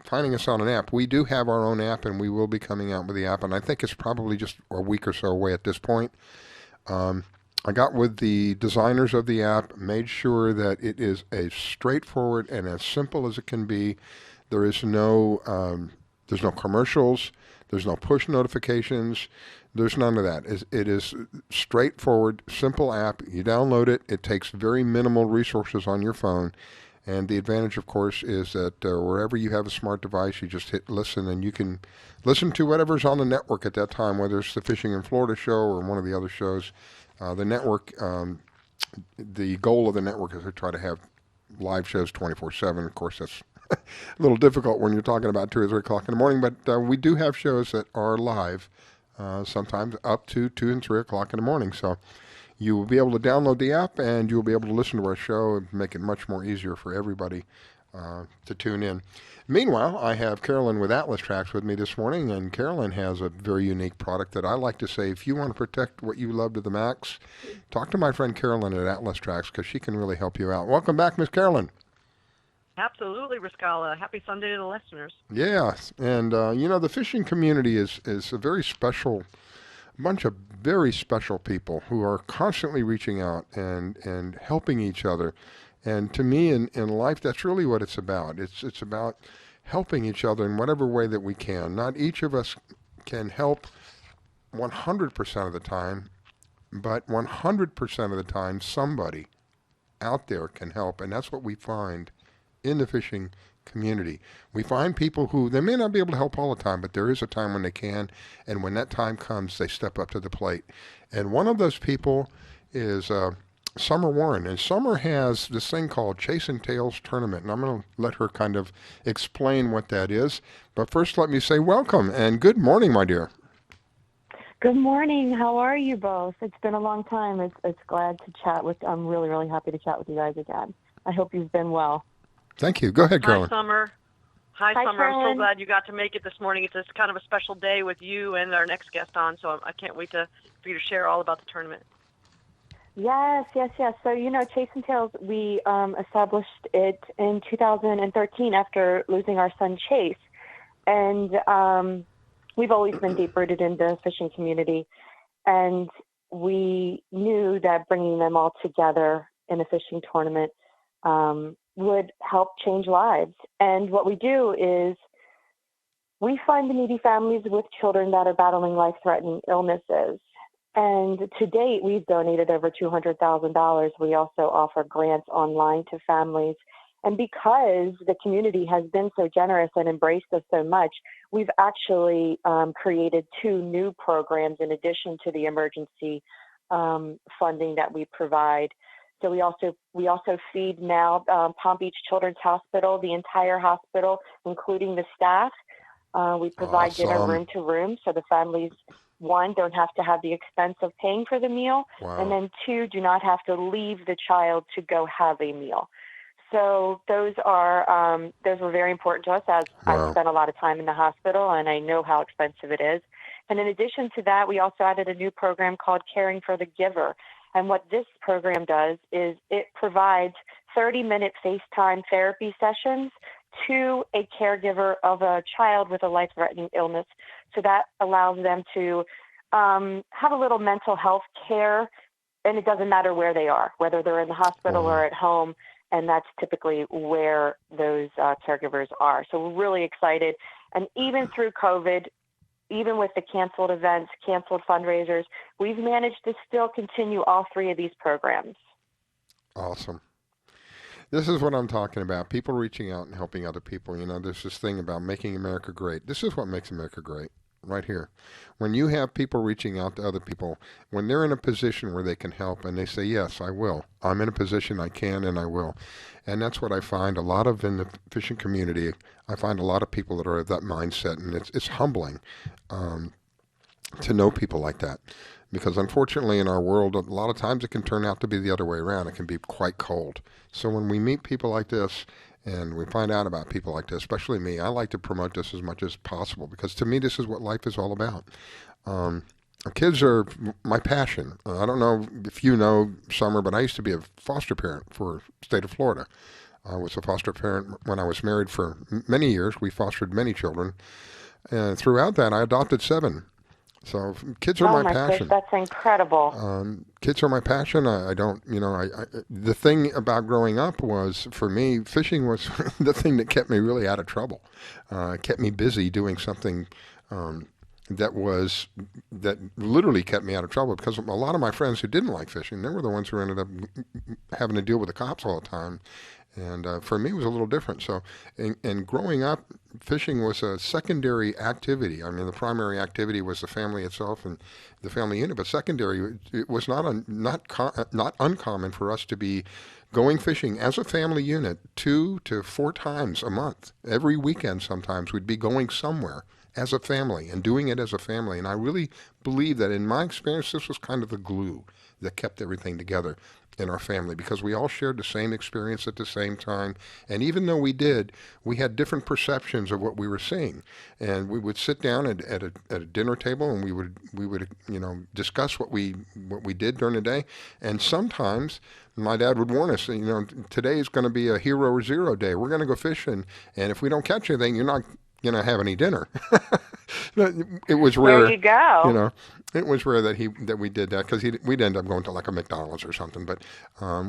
finding us on an app, we do have our own app, and we will be coming out with the app, and I think it's probably just a week or so away at this point. I got with the designers of the app, made sure that it is as straightforward and as simple as it can be. There's no commercials. There's no push notifications. There's none of that. It is straightforward, simple app. You download it. It takes very minimal resources on your phone. And the advantage, of course, is that wherever you have a smart device, you just hit listen, and you can listen to whatever's on the network at that time, whether it's the Fishing in Florida show or one of the other shows. The network, the goal of the network is to try to have live shows 24/7. Of course, that's a little difficult when you're talking about 2 or 3 o'clock in the morning, but we do have shows that are live, sometimes up to 2 and 3 o'clock in the morning. So you will be able to download the app, and you'll be able to listen to our show and make it much more easier for everybody to tune in. Meanwhile, I have Carolyn with Atlas Trax with me this morning, and Carolyn has a very unique product that I like to say, if you want to protect what you love to the max, talk to my friend Carolyn at Atlas Trax, because she can really help you out. Welcome back, Miss Carolyn. Absolutely, Riscala. Happy Sunday to the listeners. Yes, and the fishing community is a very special bunch of very special people who are constantly reaching out and helping each other. And to me, in life, that's really what it's about. It's about helping each other in whatever way that we can. Not each of us can help 100% of the time, but 100% of the time, somebody out there can help. And that's what we find in the fishing community. We find people who, they may not be able to help all the time, but there is a time when they can. And when that time comes, they step up to the plate. And one of those people is Summer Warren, and Summer has this thing called Chasin Tailz Tournament, and I'm going to let her kind of explain what that is. But first, let me say welcome and good morning, my dear. Good morning. How are you both? It's been a long time. It's glad to chat with. I'm really, really happy to chat with you guys again. I hope you've been well. Thank you. Go ahead, Carolyn. Hi, Summer. Hi, Summer. Carolyn. I'm so glad you got to make it this morning. It's just kind of a special day with you and our next guest on, so I can't wait for you to share all about the tournament. Yes. So, Chasin Tailz, we established it in 2013 after losing our son, Chase. And we've always been deep-rooted in the fishing community. And we knew that bringing them all together in a fishing tournament would help change lives. And what we do is we find the needy families with children that are battling life-threatening illnesses. And to date, we've donated over $200,000. We also offer grants online to families. And because the community has been so generous and embraced us so much, we've actually created 2 new programs in addition to the emergency funding that we provide. So we also feed now Palm Beach Children's Hospital, the entire hospital, including the staff. We provide dinner room to room, so the families, 1, don't have to have the expense of paying for the meal, and then 2, do not have to leave the child to go have a meal. So those were very important to us, as I spent a lot of time in the hospital, and I know how expensive it is. And in addition to that, we also added a new program called Caring for the Giver. And what this program does is it provides 30-minute FaceTime therapy sessions to a caregiver of a child with a life-threatening illness. So that allows them to have a little mental health care, and it doesn't matter where they are, whether they're in the hospital or at home, and that's typically where those caregivers are. So we're really excited. And even through COVID, even with the canceled events, canceled fundraisers, we've managed to still continue all 3 of these programs. Awesome. This is what I'm talking about. People reaching out and helping other people. There's this thing about making America great. This is what makes America great, right here. When you have people reaching out to other people, when they're in a position where they can help and they say, yes, I will. I'm in a position I can and I will. And that's what I find a lot of in the fishing community. I find a lot of people that are of that mindset, and it's humbling to know people like that. Because unfortunately in our world, a lot of times it can turn out to be the other way around. It can be quite cold. So when we meet people like this and we find out about people like this, especially me, I like to promote this as much as possible, because to me this is what life is all about. Kids are my passion. I don't know if you know, Summer, but I used to be a foster parent for the state of Florida. I was a foster parent when I was married for many years. We fostered many children. And throughout that, I adopted 7. So kids are my passion. Gosh, that's incredible. Kids are my passion. The thing about growing up was, for me, fishing was the thing that kept me really out of trouble. Kept me busy doing something that literally kept me out of trouble, because a lot of my friends who didn't like fishing, they were the ones who ended up having to deal with the cops all the time. And for me, it was a little different. So, and growing up, fishing was a secondary activity. I mean, the primary activity was the family itself and the family unit, but secondary, it was not uncommon for us to be going fishing as a family unit 2 to 4 times a month. Every weekend, sometimes we'd be going somewhere as a family and doing it as a family. And I really believe that, in my experience, this was kind of the glue that kept everything together in our family, because we all shared the same experience at the same time. And even though we had different perceptions of what we were seeing. And we would sit down at a dinner table, and we would discuss what we did during the day. And sometimes my dad would warn us, today is going to be a hero or zero day. We're going to go fishing, and if we don't catch anything, you're not going to have any dinner. It was rare. There you go. It was rare that we did that, because we'd end up going to like a McDonald's or something. But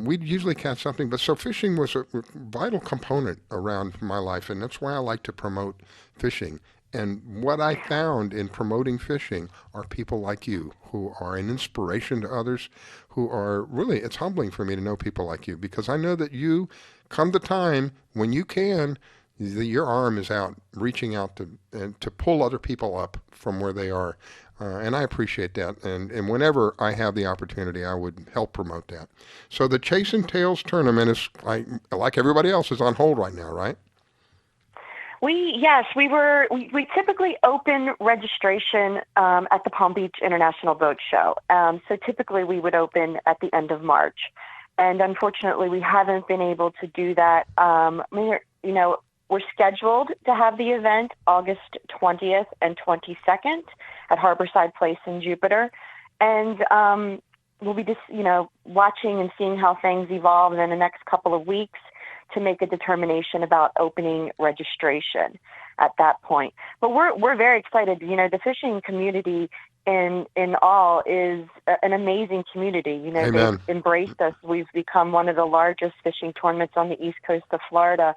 we'd usually catch something. But so fishing was a vital component around my life, and that's why I like to promote fishing. And what I found in promoting fishing are people like you, who are an inspiration to others, who are really, it's humbling for me to know people like you, because I know that you, come the time when you can, your arm is out, reaching out to pull other people up from where they are. And I appreciate that. And whenever I have the opportunity, I would help promote that. So the Chasin Tailz tournament is, like everybody else, is on hold right now, right? We typically open registration at the Palm Beach International Boat Show. So typically we would open at the end of March. And unfortunately, we haven't been able to do that. We're scheduled to have the event August 20th and 22nd at Harborside Place in Jupiter. And we'll be just, watching and seeing how things evolve in the next couple of weeks to make a determination about opening registration at that point. But we're very excited. The fishing community in all is an amazing community. They've embraced us. We've become one of the largest fishing tournaments on the east coast of Florida.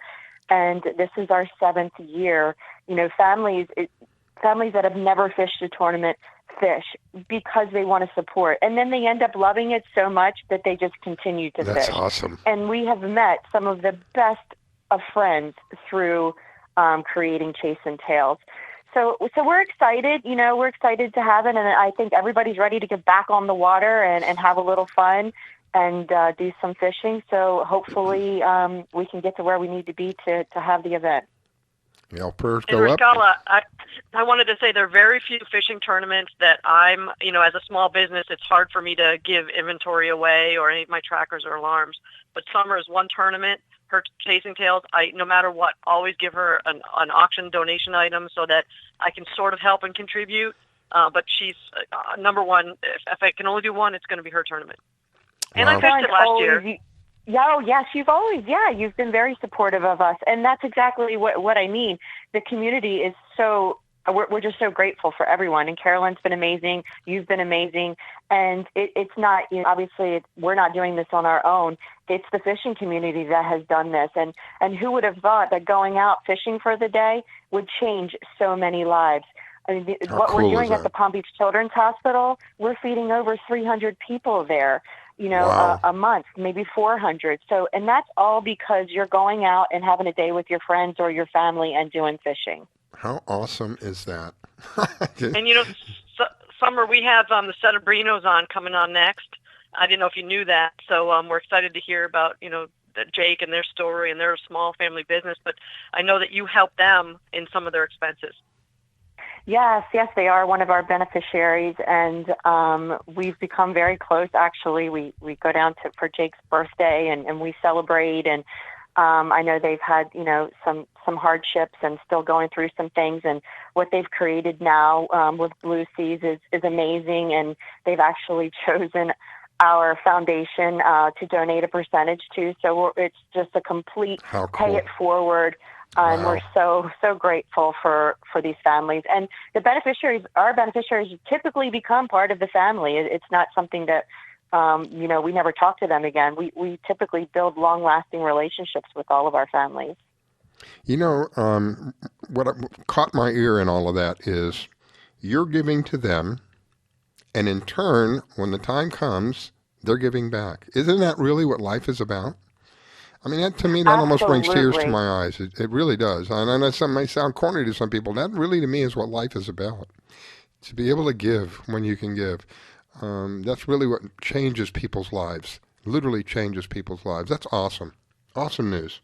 And this is our 7th year. Families that have never fished a tournament fish because they want to support. And then they end up loving it so much that they just continue to fish. That's awesome. And we have met some of the best of friends through creating Chasin Tailz. So we're excited. We're excited to have it. And I think everybody's ready to get back on the water and have a little fun and do some fishing. So hopefully we can get to where we need to be to have the event. Yeah, prayers go up. I wanted to say there are very few fishing tournaments that I'm, as a small business, it's hard for me to give inventory away or any of my trackers or alarms. But Summer is one tournament. Her Chasing Tailz, I, no matter what, always give her an auction donation item so that I can sort of help and contribute. But she's number one. If I can only do one, it's going to be her tournament. And I fished it last year. Yes, you've been very supportive of us. And that's exactly what I mean. The community is we're just so grateful for everyone. And Carolyn's been amazing. You've been amazing. And it's not, obviously we're not doing this on our own. It's the fishing community that has done this. And who would have thought that going out fishing for the day would change so many lives? I mean, what we're doing at the Palm Beach Children's Hospital, we're feeding over 300 people there. Wow. A month, maybe 400. So, and that's all because you're going out and having a day with your friends or your family and doing fishing. How awesome is that? And Summer, we have the Settimbrionos on coming on next. I didn't know if you knew that. So we're excited to hear about, Jake and their story, and they're a small family business. But I know that you help them in some of their expenses. Yes, they are one of our beneficiaries, and we've become very close. Actually, we go down for Jake's birthday, and we celebrate. And I know they've had some hardships and still going through some things. And what they've created now with Blue Seas is amazing. And they've actually chosen our foundation to donate a percentage to. So it's just a complete pay it forward. And we're so grateful for these families. And our beneficiaries typically become part of the family. It's not something that, we never talk to them again. We typically build long-lasting relationships with all of our families. What caught my ear in all of that is you're giving to them, and in turn, when the time comes, they're giving back. Isn't that really what life is about? I mean, that, to me, that almost brings tears to my eyes. It really does. I know that may sound corny to some people. That really, to me, is what life is about. To be able to give when you can give. That's really what changes people's lives. Literally changes people's lives. That's awesome. Awesome news.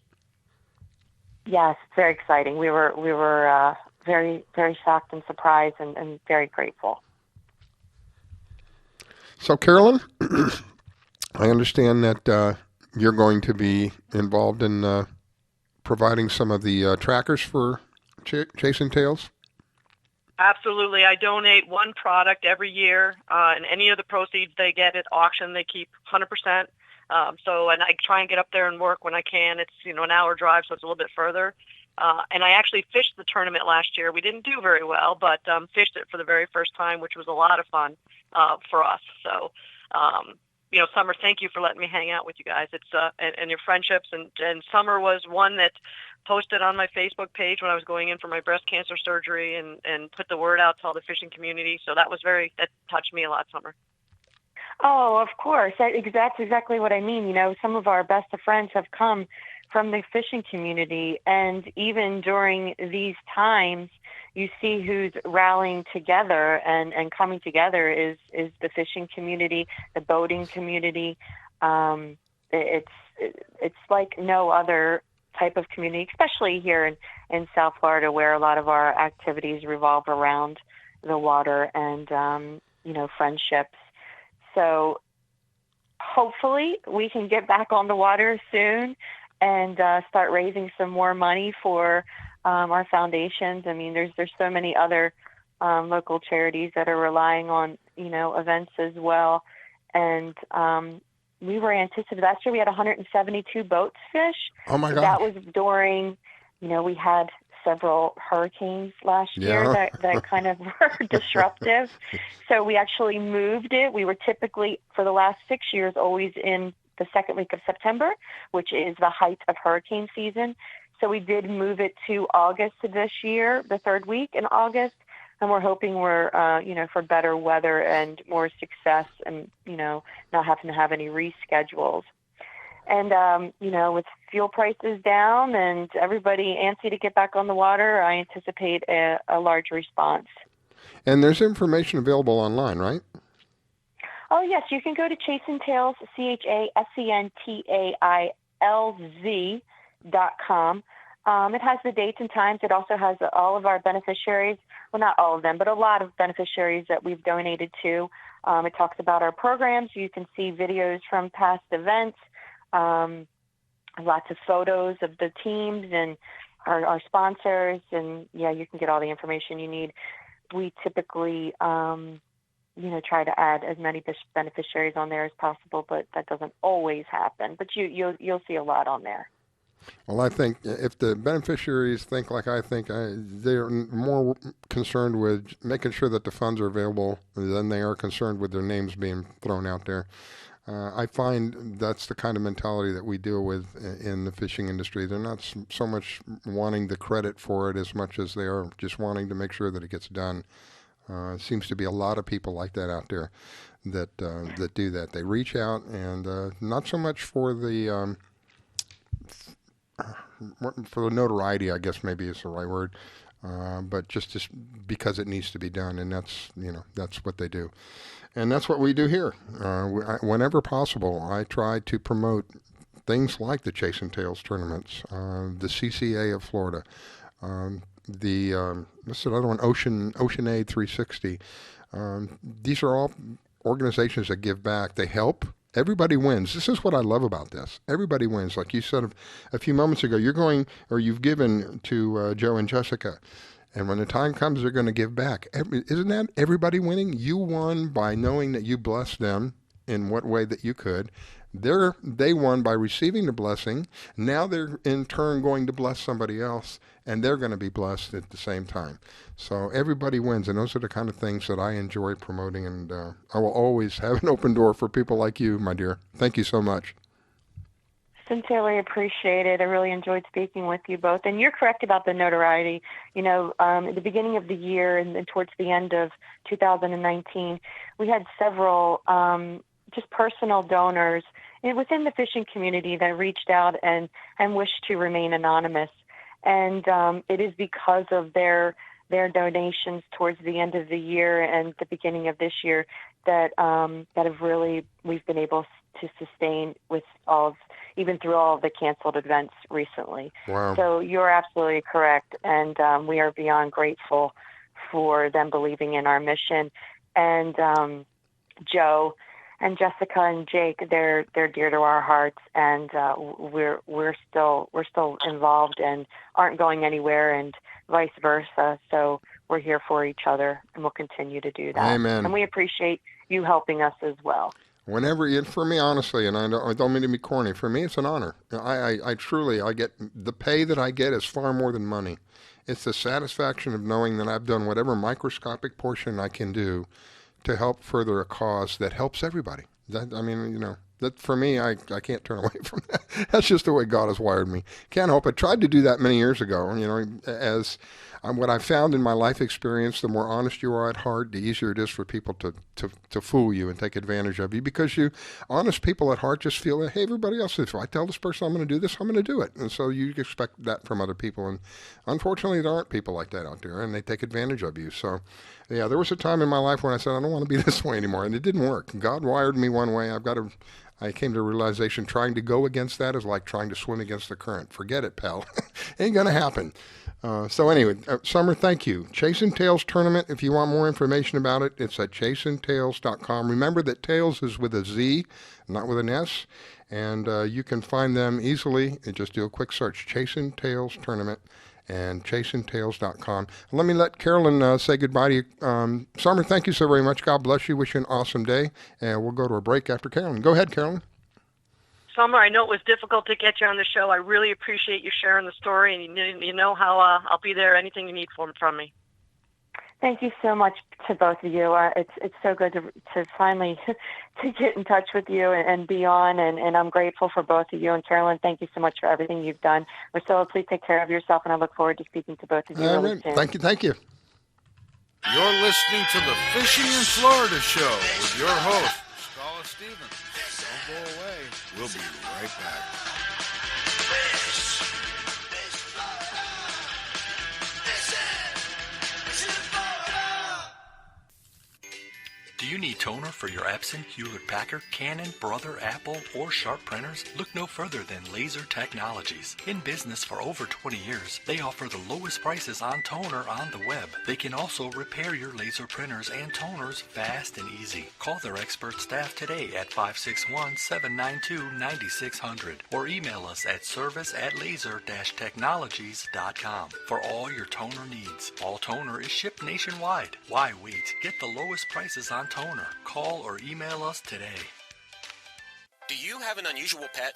Yes, very exciting. We were very, very shocked and surprised and very grateful. So, Carolyn, I understand that you're going to be involved in providing some of the trackers for Chasin Tailz. Absolutely. I donate one product every year, and any of the proceeds they get at auction, they keep 100%. And I try and get up there and work when I can. It's, an hour drive, so it's a little bit further. And I actually fished the tournament last year. We didn't do very well, but fished it for the very first time, which was a lot of fun for us. So, Summer, thank you for letting me hang out with you guys. It's and your friendships. And Summer was one that posted on my Facebook page when I was going in for my breast cancer surgery and put the word out to all the fishing community. So that touched me a lot, Summer. Oh, of course. That's exactly what I mean. Some of our best of friends have come from the fishing community, and even during these times, you see who's rallying together and coming together is the fishing community, the boating community. It's like no other type of community, especially here in South Florida, where a lot of our activities revolve around the water and friendships. So hopefully we can get back on the water soon and start raising some more money for our foundations. I mean, there's so many other local charities that are relying on, events as well. And we were anticipating, last year we had 172 boats fish. Oh my God. That was during, we had several hurricanes last year that kind of were disruptive. So we actually moved it. We were typically, for the last 6 years, always in the second week of September, which is the height of hurricane season. So we did move it to August of this year, the third week in August. And we're hoping for better weather and more success and, not having to have any reschedules. And, with fuel prices down and everybody antsy to get back on the water, I anticipate a large response. And there's information available online, right? Oh, yes. You can go to Chasin Tailz, ChasinTailz.com. It has the dates and times. It also has all of our beneficiaries. Well, not all of them, but a lot of beneficiaries that we've donated to. It talks about our programs. You can see videos from past events. Lots of photos of the teams and our sponsors, and you can get all the information you need. We typically, try to add as many beneficiaries on there as possible, but that doesn't always happen. But you'll see a lot on there. Well, I think if the beneficiaries think like I think, they're more concerned with making sure that the funds are available than they are concerned with their names being thrown out there. I find that's the kind of mentality that we deal with in the fishing industry. They're not so much wanting the credit for it as much as they are just wanting to make sure that it gets done. Seems to be a lot of people like that out there that do that. They reach out and not so much for the notoriety, I guess maybe is the right word, but just because it needs to be done, and that's what they do. And that's what we do here. Whenever possible, I try to promote things like the Chasin Tailz tournaments, the CCA of Florida, what's another one? Ocean Aid 360. These are all organizations that give back. They help. Everybody wins. This is what I love about this. Everybody wins. Like you said a few moments ago, you've given to Joe and Jessica. And when the time comes, they're going to give back. Isn't that everybody winning? You won by knowing that you blessed them in what way that you could. They won by receiving the blessing. Now they're in turn going to bless somebody else, and they're going to be blessed at the same time. So everybody wins, and those are the kind of things that I enjoy promoting, and I will always have an open door for people like you, my dear. Thank you so much. Sincerely appreciate it. I really enjoyed speaking with you both. And you're correct about the notoriety. At the beginning of the year and then towards the end of 2019, we had several just personal donors within the fishing community that reached out and wished to remain anonymous. And it is because of their donations towards the end of the year and the beginning of this year that have really, we've been able to sustain with even through all of the canceled events recently. Wow. So you're absolutely correct, and we are beyond grateful for them believing in our mission. And Joe and Jessica and Jake, they're dear to our hearts, and we're still involved and aren't going anywhere, and vice versa. So we're here for each other, and we'll continue to do that. Amen. And we appreciate you helping us as well. For me, honestly, and I don't mean to be corny, for me it's an honor. I truly, I get, the pay that I get is far more than money. It's the satisfaction of knowing that I've done whatever microscopic portion I can do to help further a cause that helps everybody. That for me, I can't turn away from that. That's just the way God has wired me. Can't help it. Tried to do that many years ago. As what I found in my life experience, the more honest you are at heart, the easier it is for people to fool you and take advantage of you, because honest people at heart just feel that, hey, everybody else, if I tell this person I'm going to do this, I'm going to do it. And so you expect that from other people. And unfortunately, there aren't people like that out there, and they take advantage of you. So, yeah, there was a time in my life when I said, I don't want to be this way anymore. And it didn't work. God wired me one way. I came to a realization trying to go against that is like trying to swim against the current. Forget it, pal. Ain't going to happen. So anyway, Summer, thank you. Chasin Tailz Tournament, if you want more information about it, it's at chasintailz.com. Remember that Tailz is with a Z, not with an S, and you can find them easily. Just do a quick search, Chasin Tailz Tournament, and chasintailz.com. Let me let Carolyn say goodbye to you. Summer, thank you so very much. God bless you. Wish you an awesome day, and we'll go to a break after Carolyn. Go ahead, Carolyn. Summer, I know it was difficult to get you on the show. I really appreciate you sharing the story, and you know how I'll be there, anything you need from me. Thank you so much to both of you. It's so good to finally to get in touch with you and be on, and I'm grateful for both of you. And Carolyn, thank you so much for everything you've done. Priscilla, please take care of yourself, and I look forward to speaking to both of you really soon. Thank you. You're listening to the Fishing in Florida show with your host, Scholar Stevens. Don't go away. We'll be right back. Do you need toner for your Epson, Hewlett-Packard, Canon, Brother, Apple, or Sharp printers? Look no further than Laser Technologies. In business for over 20 years, they offer the lowest prices on toner on the web. They can also repair your laser printers and toners fast and easy. Call their expert staff today at 561-792-9600 or email us at service@laser-technologies.com for all your toner needs. All toner is shipped nationwide. Why wait? Get the lowest prices on toner. Call or email us today. Do you have an unusual pet?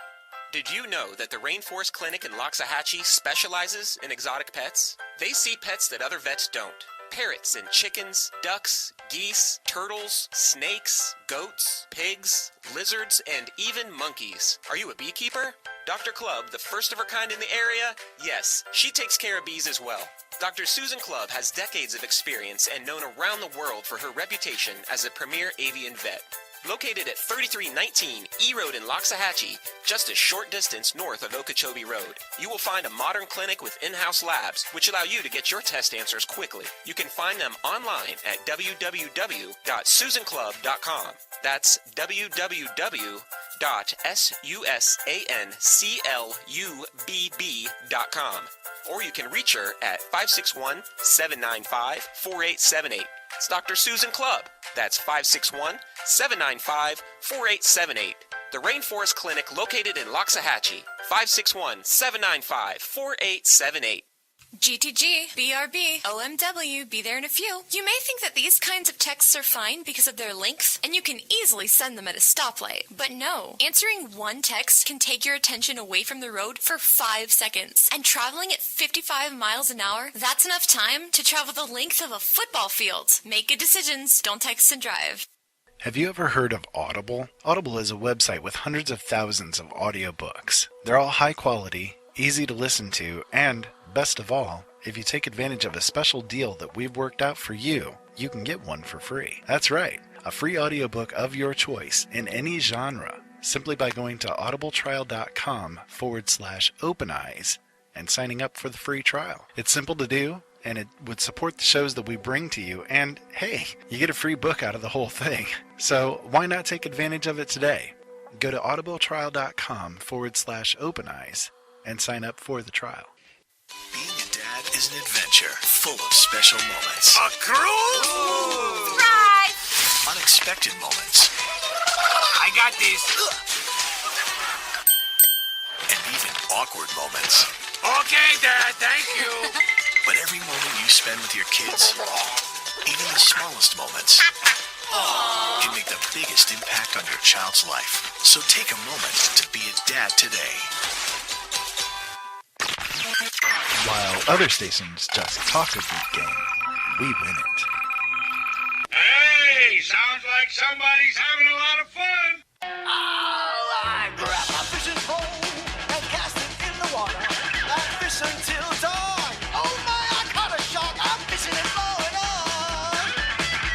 Did you know that the Rainforest Clinic in Loxahatchee specializes in exotic pets? They see pets that other vets don't. Parrots and chickens, ducks, geese, turtles, snakes, goats, pigs, lizards, and even monkeys. Are you a beekeeper? Dr. Clubb, the first of her kind in the area? Yes, she takes care of bees as well. Dr. Susan Clubb has decades of experience and known around the world for her reputation as a premier avian vet. Located at 3319 E Road in Loxahatchee, just a short distance north of Okeechobee Road, you will find a modern clinic with in-house labs, which allow you to get your test answers quickly. You can find them online at www.susanclubb.com. That's www.susanclubb.com. Or you can reach her at 561-795-4878. It's Dr. Susan Clubb. That's 561-795-4878. The Rainforest Clinic located in Loxahatchee. 561-795-4878. GTG, BRB, OMW, be there in a few. You may think that these kinds of texts are fine because of their length, and you can easily send them at a stoplight. But no, answering one text can take your attention away from the road for 5 seconds. And traveling at 55 miles an hour, that's enough time to travel the length of a football field. Make good decisions, don't text and drive. Have you ever heard of Audible? Audible is a website with hundreds of thousands of audiobooks. They're all high quality, easy to listen to, and, best of all, if you take advantage of a special deal that we've worked out for you, you can get one for free. That's right, a free audiobook of your choice in any genre, simply by going to audibletrial.com/openeyes and signing up for the free trial. It's simple to do, and it would support the shows that we bring to you, and hey, you get a free book out of the whole thing. So why not take advantage of it today? Go to audibletrial.com/openeyes and sign up for the trial. Being a dad is an adventure full of special moments. A cruise? Surprise! Unexpected moments. I got this. And even awkward moments. Okay, Dad, thank you. But every moment you spend with your kids, even the smallest moments, can make the biggest impact on your child's life. So take a moment to be a dad today. While other stations just talk a good game, we win it. Hey, sounds like somebody's having a lot of fun. I grab my fishing pole and cast it in the water. I fish until dawn. Oh my, I caught a shark. I'm fishing and blowing on.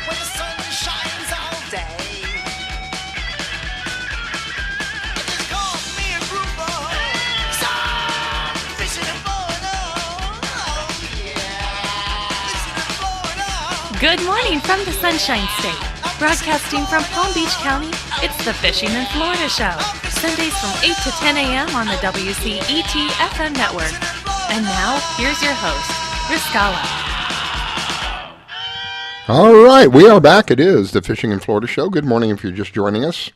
When the sun shines all day. It just caught me a grouper. So I'm fishing and blowing on. Oh yeah. Fishing and blowing on. Good morning from the Sunshine State. Broadcasting from Palm Beach County, it's the Fishing in Florida Show. Sundays from 8 to 10 a.m. on the WCET FM network. And now, here's your host, Riscala. All right, we are back. It is the Fishing in Florida Show. Good morning if you're just joining us.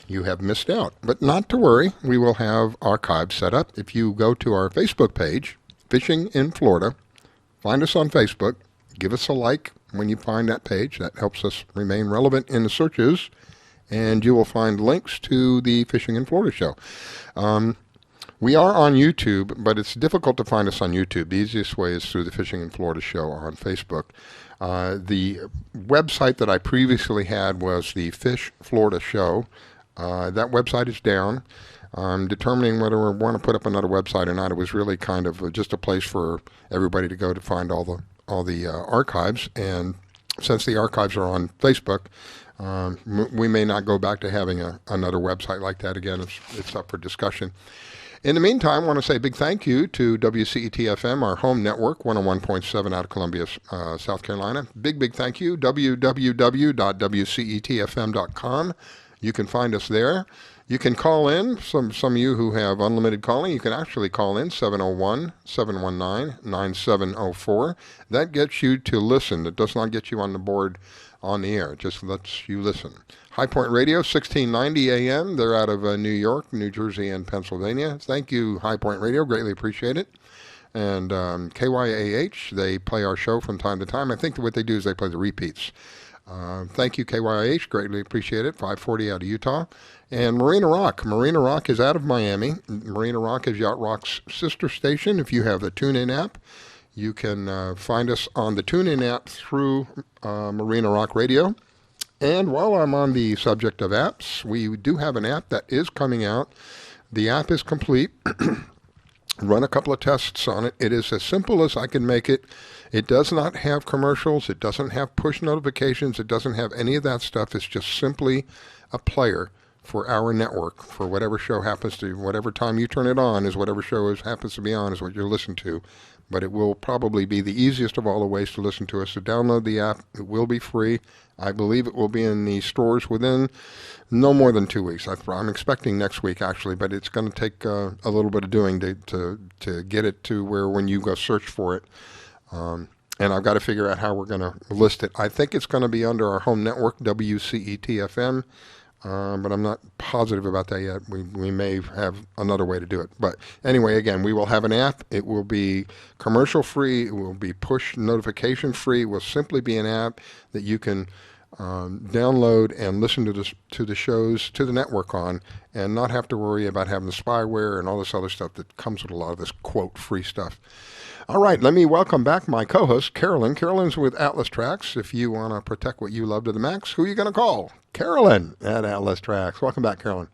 You have missed out. But not to worry, we will have archives set up. If you go to our Facebook page, Fishing in Florida, find us on Facebook, give us a like when you find that page. That helps us remain relevant in the searches, and you will find links to the Fishing in Florida Show. We are on YouTube, but it's difficult to find us on YouTube. The easiest way is through the Fishing in Florida Show on Facebook. The website that I previously had was the Fish Florida Show. That website is down. I'm determining whether we want to put up another website or not. It was really kind of just a place for everybody to go to find all the archives, and since the archives are on Facebook, we may not go back to having another website like that again. It's up for discussion. In the meantime, I want to say a big thank you to WCET-FM, our home network, 101.7 out of Columbia, South Carolina. Big thank you, www.wcetfm.com. You can find us there. You can call in. Some of you who have unlimited calling, you can actually call in 701-719-9704. That gets you to listen. It does not get you on the board on the air. It just lets you listen. HighPoint Radio, 1690 AM. They're out of New York, New Jersey, and Pennsylvania. Thank you, HighPoint Radio. Greatly appreciate it. And KYAH, they play our show from time to time. I think what they do is they play the repeats. Thank you, KYAH. Greatly appreciate it. 540 out of Utah. And Marina Rock. Marina Rock is out of Miami. Marina Rock is Yacht Rock's sister station. If you have the TuneIn app, you can find us on the TuneIn app through Marina Rock Radio. And while I'm on the subject of apps, we do have an app that is coming out. The app is complete. Run a couple of tests on it. It is as simple as I can make it. It does not have commercials. It doesn't have push notifications. It doesn't have any of that stuff. It's just simply a player for our network, for whatever show happens to, whatever time you turn it on is whatever show happens to be on is what you're listening to. But it will probably be the easiest of all the ways to listen to us. So download the app. It will be free. I believe it will be in the stores within no more than 2 weeks. I'm expecting next week, actually, but it's going to take a little bit of doing to get it to where when you go search for it. And I've got to figure out how we're going to list it. I think it's going to be under our home network, WCET-FM. But I'm not positive about that yet. We may have another way to do it. But anyway, again, we will have an app. It will be commercial free. It will be push notification free. It will simply be an app that you can download and listen to the shows, to the network on, and not have to worry about having the spyware and all this other stuff that comes with a lot of this, quote, free stuff. All right, let me welcome back my co-host, Carolyn. Carolyn's with Atlas Trax. If you want to protect what you love to the max, who are you going to call? Carolyn at Atlas Trax. Welcome back, Carolyn.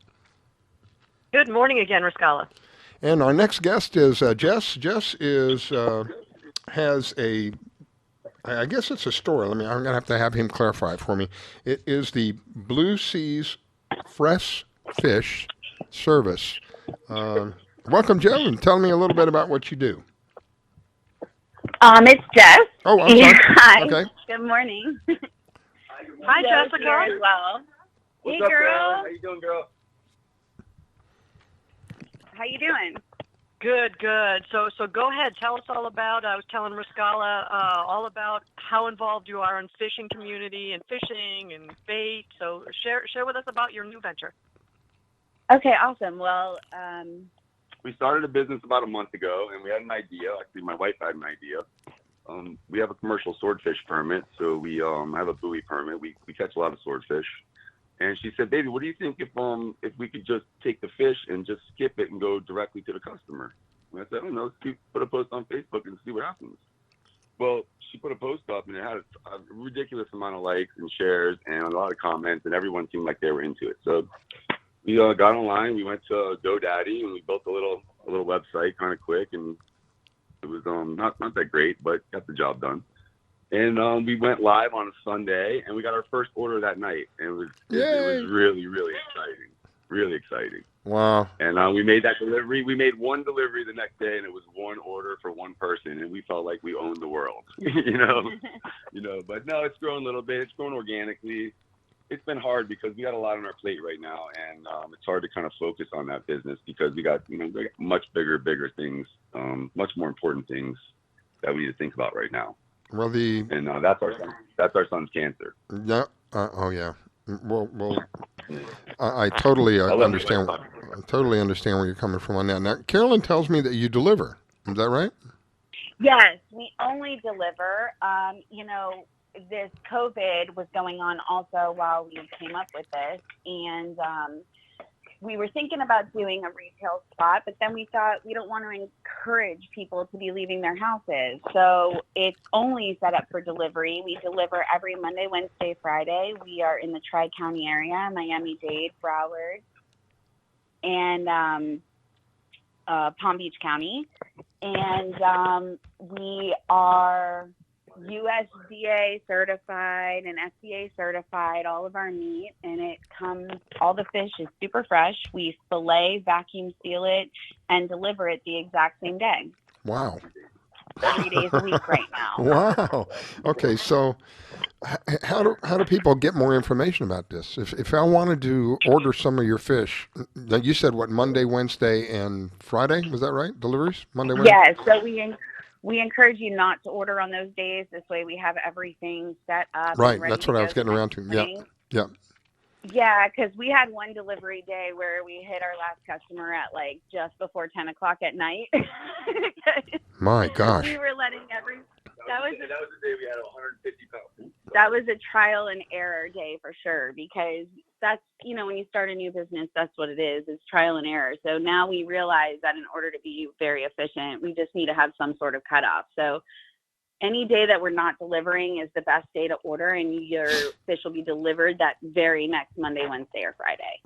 Good morning again, Riscala. And our next guest is Jess. Jess has a, I guess it's a store. I'm going to have him clarify it for me. It is the Blue Seas Fresh Fish Service. Welcome, Joe, and tell me a little bit about what you do. It's Jess. Oh, I'm sorry. Hi. Okay. Good morning. Hi, Jessica. Here as well. What's hey, up, girl. How you doing, girl? How you doing? Good, good. So go ahead. Tell us all about. I was telling Riscala all about how involved you are in fishing community and fishing and bait. So share with us about your new venture. Okay, awesome. Well, We started a business about a month ago, and we had an idea. Actually, my wife had an idea. We have a commercial swordfish permit, so we have a buoy permit. We catch a lot of swordfish. And she said, "Baby, what do you think if we could just take the fish and just skip it and go directly to the customer?" And I said, "I don't know. Put a post on Facebook and see what happens." Well, she put a post up, and it had a ridiculous amount of likes and shares and a lot of comments, and everyone seemed like they were into it. So we got online. We went to GoDaddy, and we built a little website, kind of quick, and it was not that great, but got the job done. And we went live on a Sunday, and we got our first order that night. And it was really, really exciting. Really exciting. Wow. And we made that delivery. We made one delivery the next day, and it was one order for one person, and we felt like we owned the world. you know. But no, it's grown a little bit. It's grown organically. It's been hard because we got a lot on our plate right now, and it's hard to kind of focus on that business because we got much bigger things, much more important things that we need to think about right now. Well, that's our son's cancer. Yeah. Yeah. Well, I totally understand. I totally understand where you're coming from on that. Now, Carolyn tells me that you deliver. Is that right? Yes, we only deliver. This COVID was going on also while we came up with this, and we were thinking about doing a retail spot, but then we thought we don't want to encourage people to be leaving their houses. So it's only set up for delivery. We deliver every Monday, Wednesday, Friday. We are in the Tri-County area, Miami-Dade, Broward, and Palm Beach County. And we are USDA certified and FDA certified, all of our meat, and all the fish is super fresh. We fillet, vacuum seal it, and deliver it the exact same day. Wow. 3 days a week right now. Wow. Okay, so how do people get more information about this? If I wanted to order some of your fish, you said what, Monday, Wednesday, and Friday? Was that right? Deliveries? Monday, Wednesday? Yes. So we encourage you not to order on those days. This way we have everything set up. Right. That's what I was getting around to. Yeah. Yeah. Yeah, because we had one delivery day where we hit our last customer at just before 10 o'clock at night. My gosh. We were letting that was the day we had 150 pounds. That was a trial and error day for sure, because that's, when you start a new business, that's what it is. It's trial and error. So now we realize that in order to be very efficient, we just need to have some sort of cutoff. So any day that we're not delivering is the best day to order, and your fish will be delivered that very next Monday, Wednesday, or Friday.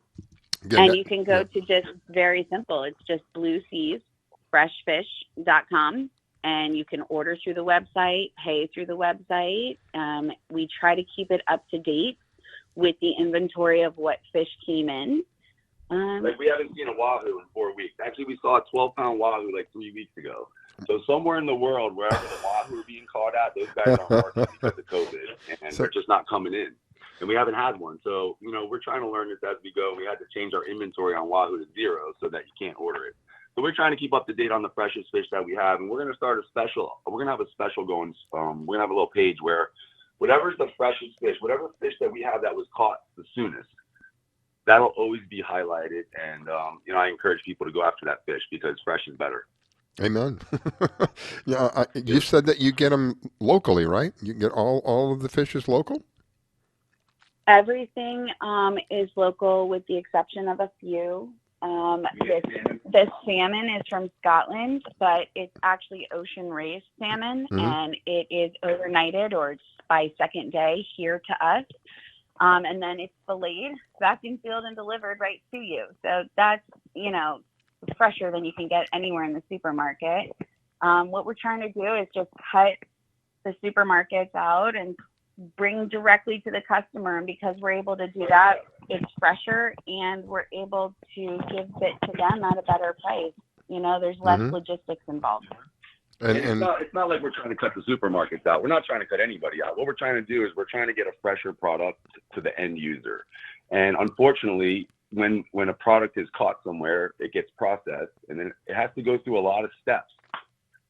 You can go to just very simple. It's just blueseasfreshfish.com, and you can order through the website, pay through the website. We try to keep it up to date with the inventory of what fish came in. We haven't seen a wahoo in 4 weeks. Actually, we saw a 12-pound wahoo 3 weeks ago. So somewhere in the world, wherever the wahoo are being caught at, those guys aren't working because of COVID, and they're just not coming in. And we haven't had one. So, we're trying to learn this as we go. We had to change our inventory on wahoo to 0 so that you can't order it. So we're trying to keep up to date on the freshest fish that we have. And we're going to start a special. We're going to have a special going. We're going to have a little page where whatever's the freshest fish, whatever fish that we have that was caught the soonest, that'll always be highlighted. And, I encourage people to go after that fish because fresh is better. Amen. You said that you get them locally, right? You get all of the fishes local? Everything is local with the exception of a few. This salmon is from Scotland, but it's actually ocean-raised salmon, and it is overnighted or it's by second day here to us. And then it's filleted, vacuum sealed, and delivered right to you. So that's, fresher than you can get anywhere in the supermarket. What we're trying to do is just cut the supermarkets out and bring directly to the customer. And because we're able to do that, it's fresher and we're able to give it to them at a better price. There's less logistics involved. And it's not like we're trying to cut the supermarkets out. We're not trying to cut anybody out. What we're trying to do is we're trying to get a fresher product to the end user. And unfortunately, when a product is caught somewhere, it gets processed, and then it has to go through a lot of steps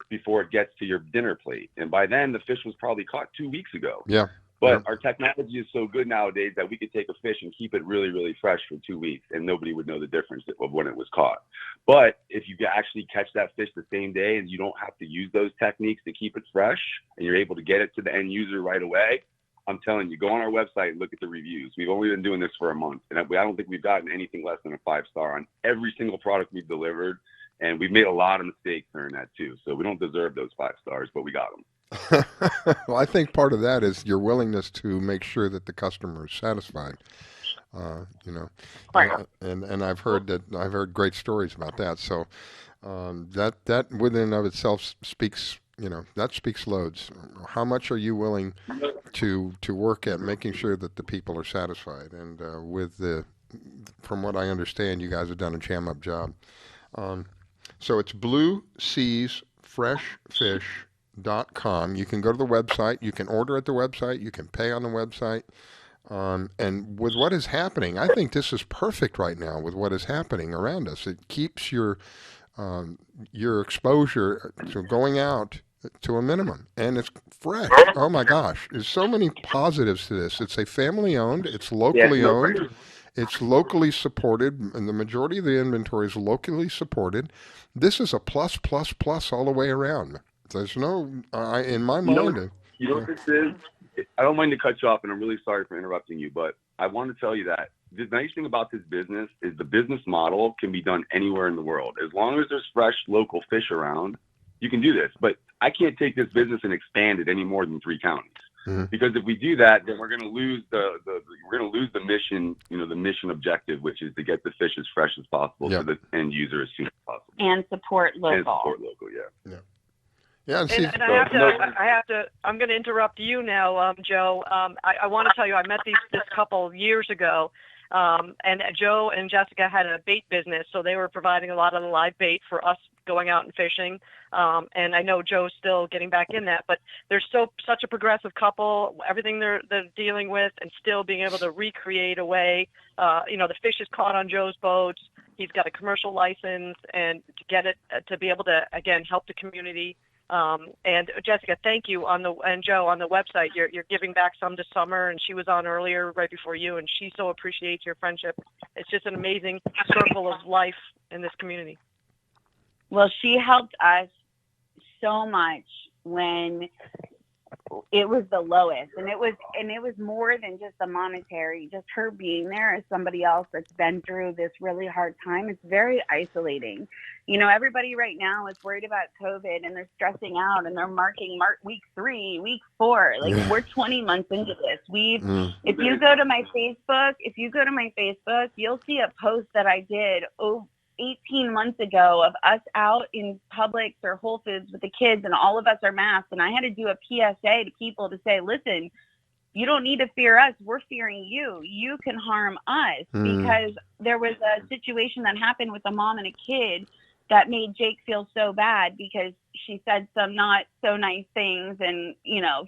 before it gets to your dinner plate. And by then, the fish was probably caught 2 weeks ago. Yeah. But our technology is so good nowadays that we could take a fish and keep it really, really fresh for 2 weeks, and nobody would know the difference of when it was caught. But if you actually catch that fish the same day and you don't have to use those techniques to keep it fresh, and you're able to get it to the end user right away, I'm telling you, go on our website and look at the reviews. We've only been doing this for a month, and I don't think we've gotten anything less than a 5-star on every single product we've delivered. And we've made a lot of mistakes during that too. So we don't deserve those 5 stars, but we got them. Well, I think part of that is your willingness to make sure that the customer is satisfied. And I've heard great stories about that. So that within and of itself speaks, that speaks loads. How much are you willing to work at making sure that the people are satisfied? And from what I understand, you guys have done a jam-up job. So it's blueseasfreshfish.com. You can go to the website. You can order at the website. You can pay on the website. And with what is happening, I think this is perfect right now with what is happening around us. It keeps your exposure to going out to a minimum. And it's fresh. Oh, my gosh. There's so many positives to this. It's a family-owned. It's locally owned. It's locally supported, and the majority of the inventory is locally supported. This is a plus all the way around. There's no, in my mind. You know what this is? I don't mean to cut you off, and I'm really sorry for interrupting you, but I want to tell you that the nice thing about this business is the business model can be done anywhere in the world. As long as there's fresh local fish around, you can do this. But I can't take this business and expand it any more than 3 counties. Because if we do that, then we're going to lose the mission, the mission objective, which is to get the fish as fresh as possible to the end user as soon as possible. And support local. Yeah. Yeah, and I'm going to interrupt you now, Joe. I want to tell you, I met this couple years ago, and Joe and Jessica had a bait business, so they were providing a lot of the live bait for us going out and fishing. And I know Joe's still getting back in that, but they're such a progressive couple, everything they're dealing with, and still being able to recreate a way. The fish is caught on Joe's boats. He's got a commercial license, and to get it to be able to, again, help the community. And Jessica, thank you and Joe on the website. You're giving back some to Summer, and she was on earlier right before you, and she so appreciates your friendship. It's just an amazing circle of life in this community. Well, she helped us so much when it was the lowest, and it was more than just the monetary. Just her being there as somebody else that's been through this really hard time. It's very isolating. Everybody right now is worried about COVID, and they're stressing out, and they're marking week 3, week 4. We're 20 months into this. If you go to my Facebook, you'll see a post that I did 18 months ago of us out in Publix or Whole Foods with the kids, and all of us are masked. And I had to do a PSA to people to say, listen, you don't need to fear us. We're fearing you. You can harm us. Because there was a situation that happened with a mom and a kid that made Jake feel so bad because she said some not so nice things and,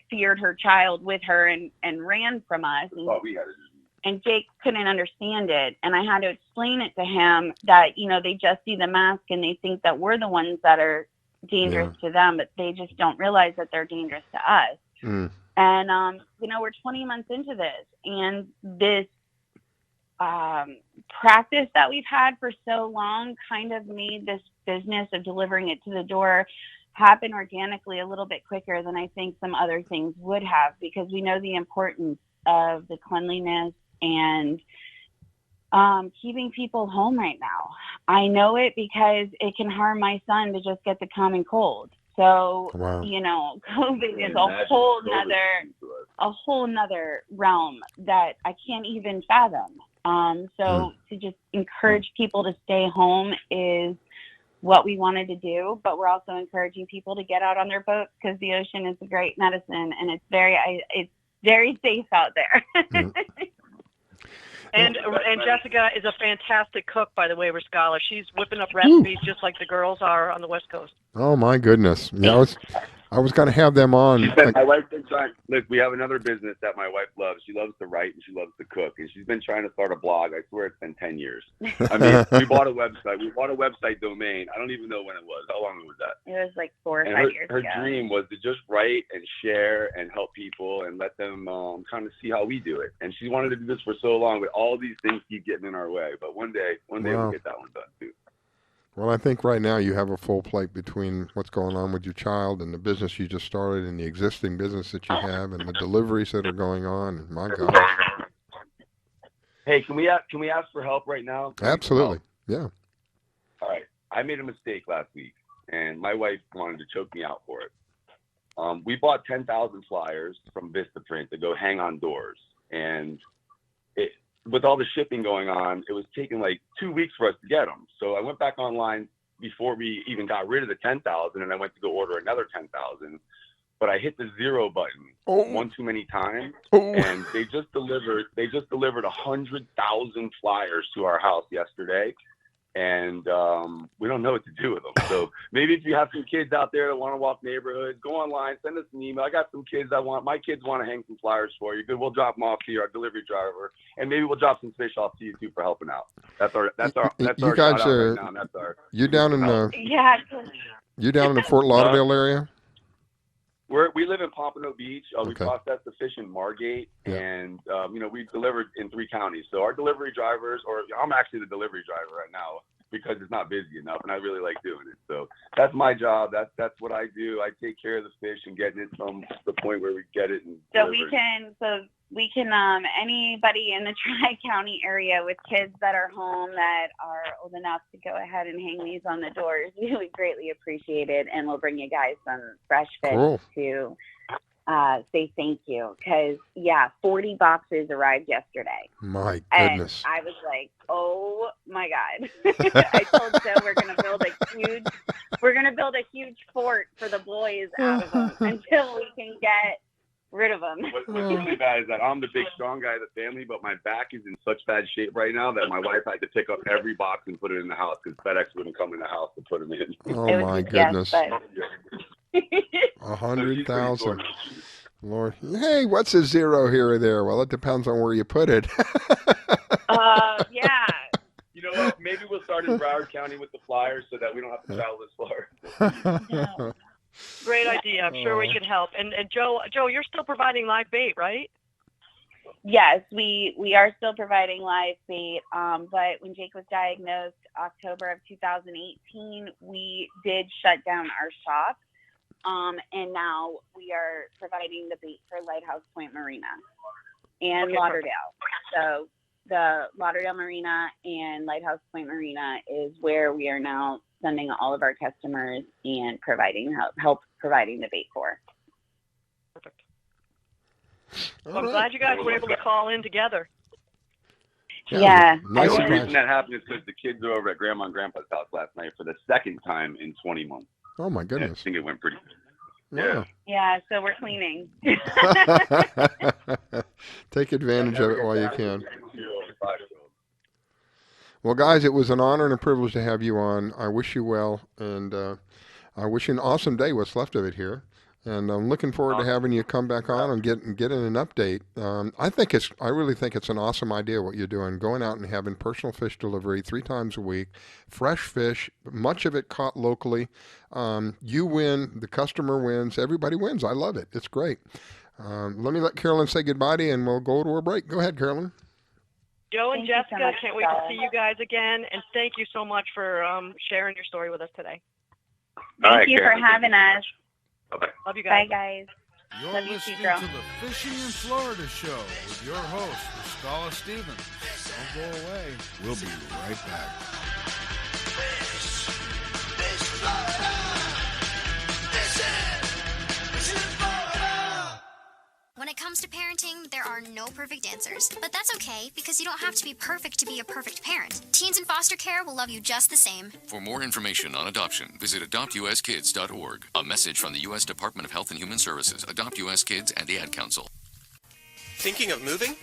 feared her child with her and ran from us. And Jake couldn't understand it. And I had to explain it to him that, they just see the mask and they think that we're the ones that are dangerous to them, but they just don't realize that they're dangerous to us. And, we're 20 months into this, and this practice that we've had for so long kind of made this business of delivering it to the door happen organically a little bit quicker than I think some other things would have, because we know the importance of the cleanliness and keeping people home right now. I know it because it can harm my son to just get the common cold. So, Wow. you know, COVID is a whole nother realm that I can't even fathom. So to just encourage people to stay home is what we wanted to do, but we're also encouraging people to get out on their boats because the ocean is a great medicine and it's very safe out there. And Jessica is a fantastic cook, by the way, Riscala. She's whipping up recipes just like the girls are on the West Coast. Oh my goodness! Yeah, I was going to have them on. My wife's been trying. Look, we have another business that my wife loves. She loves to write and she loves to cook, and she's been trying to start a blog. I swear it's been 10 years. I mean, we bought a website. We bought a website domain. I don't even know when it was. How long was that? It was like 4 or 5 years her ago. Her dream was to just write and share and help people and let them kind of see how we do it. And she wanted to do this for so long, but all these things keep getting in our way. But one day we'll get that one done too. Well, I think right now you have a full plate between what's going on with your child and the business you just started and the existing business that you have and the deliveries that are going on. And my God. Hey, can we ask for help right now? Absolutely. Yeah. All right. I made a mistake last week, and my wife wanted to choke me out for it. We bought 10,000 flyers from Vistaprint to go hang on doors, and with all the shipping going on, it was taking like 2 weeks for us to get them. So I went back online before we even got rid of the 10,000, and I went to go order another 10,000. But I hit the 0 button one too many times, and they just delivered 100,000 flyers to our house yesterday, and we don't know what to do with them. So maybe if you have some kids out there that want to walk neighborhoods, go online, send us an email. I got some kids my kids want to hang some flyers for you. Good, we'll drop them off to you, our delivery driver, and maybe we'll drop some fish off to you too for helping out. That's our you guys are right now. That's our you down in you down in the Fort Lauderdale area? We live in Pompano Beach. We process the fish in Margate, and we delivered in 3 counties. So our delivery drivers, or I'm actually the delivery driver right now because it's not busy enough, and I really like doing it. So that's my job. That's what I do. I take care of the fish and getting it from the point where we get it. And we can anybody in the Tri-County area with kids that are home that are old enough to go ahead and hang these on the doors, we would greatly appreciate it, and we'll bring you guys some fresh fish to say thank you, because 40 boxes arrived yesterday. My goodness. And I was like, oh my God. I told Joe we're gonna build a huge fort for the boys out of them until we can get rid of them. What's really bad is that I'm the big strong guy of the family, but my back is in such bad shape right now that my wife had to pick up every box and put it in the house because FedEx wouldn't come in the house to put them in. Oh my goodness. 100,000. Lord, hey, what's a 0 here or there? Well, it depends on where you put it. Yeah. You know what? Maybe we'll start in Broward County with the flyers so that we don't have to travel this far. Great idea. I'm sure we can help. And Joe, you're still providing live bait, right? Yes, we are still providing live bait. But when Jake was diagnosed October of 2018, we did shut down our shop. And now we are providing the bait for Lighthouse Point Marina and Lauderdale. So the Lauderdale Marina and Lighthouse Point Marina is where we are now sending all of our customers and providing help providing the bait for. Perfect. Well, I'm glad you guys were able to call in together. Yeah. Nice the reason that happened is because the kids were over at Grandma and Grandpa's house last night for the second time in 20 months. Oh my goodness. I think it went pretty good. Yeah. Yeah, so we're cleaning. Take advantage of it while you can. Well, guys, it was an honor and a privilege to have you on. I wish you well, and I wish you an awesome day, what's left of it here. And I'm looking forward to having you come back on and getting an update. I really think it's an awesome idea what you're doing, going out and having personal fish delivery 3 times a week, fresh fish, much of it caught locally. You win, the customer wins, everybody wins. I love it. It's great. Let me let Carolyn say goodbye to you, and we'll go to a break. Go ahead, Carolyn. Joe and Jessica, can't wait to see you guys again, and thank you so much for sharing your story with us today. Thank you for having us. Bye-bye. Love you guys. Bye, guys. You're Love you listening too, girl. to the Fishing in Florida show with your host, Riscala Stevens. Don't go away. We'll be right back. When it comes to parenting, there are no perfect answers. But that's okay, because you don't have to be perfect to be a perfect parent. Teens in foster care will love you just the same. For more information on adoption, visit adoptuskids.org. A message from the U.S. Department of Health and Human Services, Adopt U.S. Kids, and the Ad Council. Thinking of moving?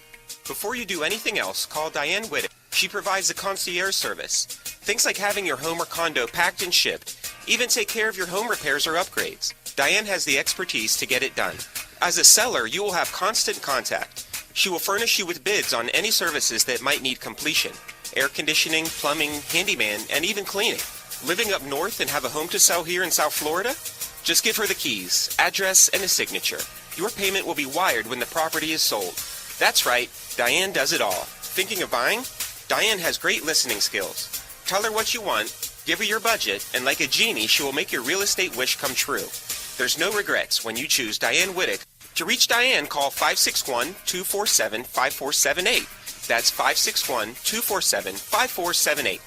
Before you do anything else, call Diane Whittick. She provides the concierge service. Things like having your home or condo packed and shipped. Even take care of your home repairs or upgrades. Diane has the expertise to get it done. As a seller, you will have constant contact. She will furnish you with bids on any services that might need completion. Air conditioning, plumbing, handyman, and even cleaning. Living up north and have a home to sell here in South Florida? Just give her the keys, address, and a signature. Your payment will be wired when the property is sold. That's right, Diane does it all. Thinking of buying? Diane has great listening skills. Tell her what you want, give her your budget, and like a genie, she will make your real estate wish come true. There's no regrets when you choose Diane Whittick. To reach Diane, call 561-247-5478. That's 561-247-5478.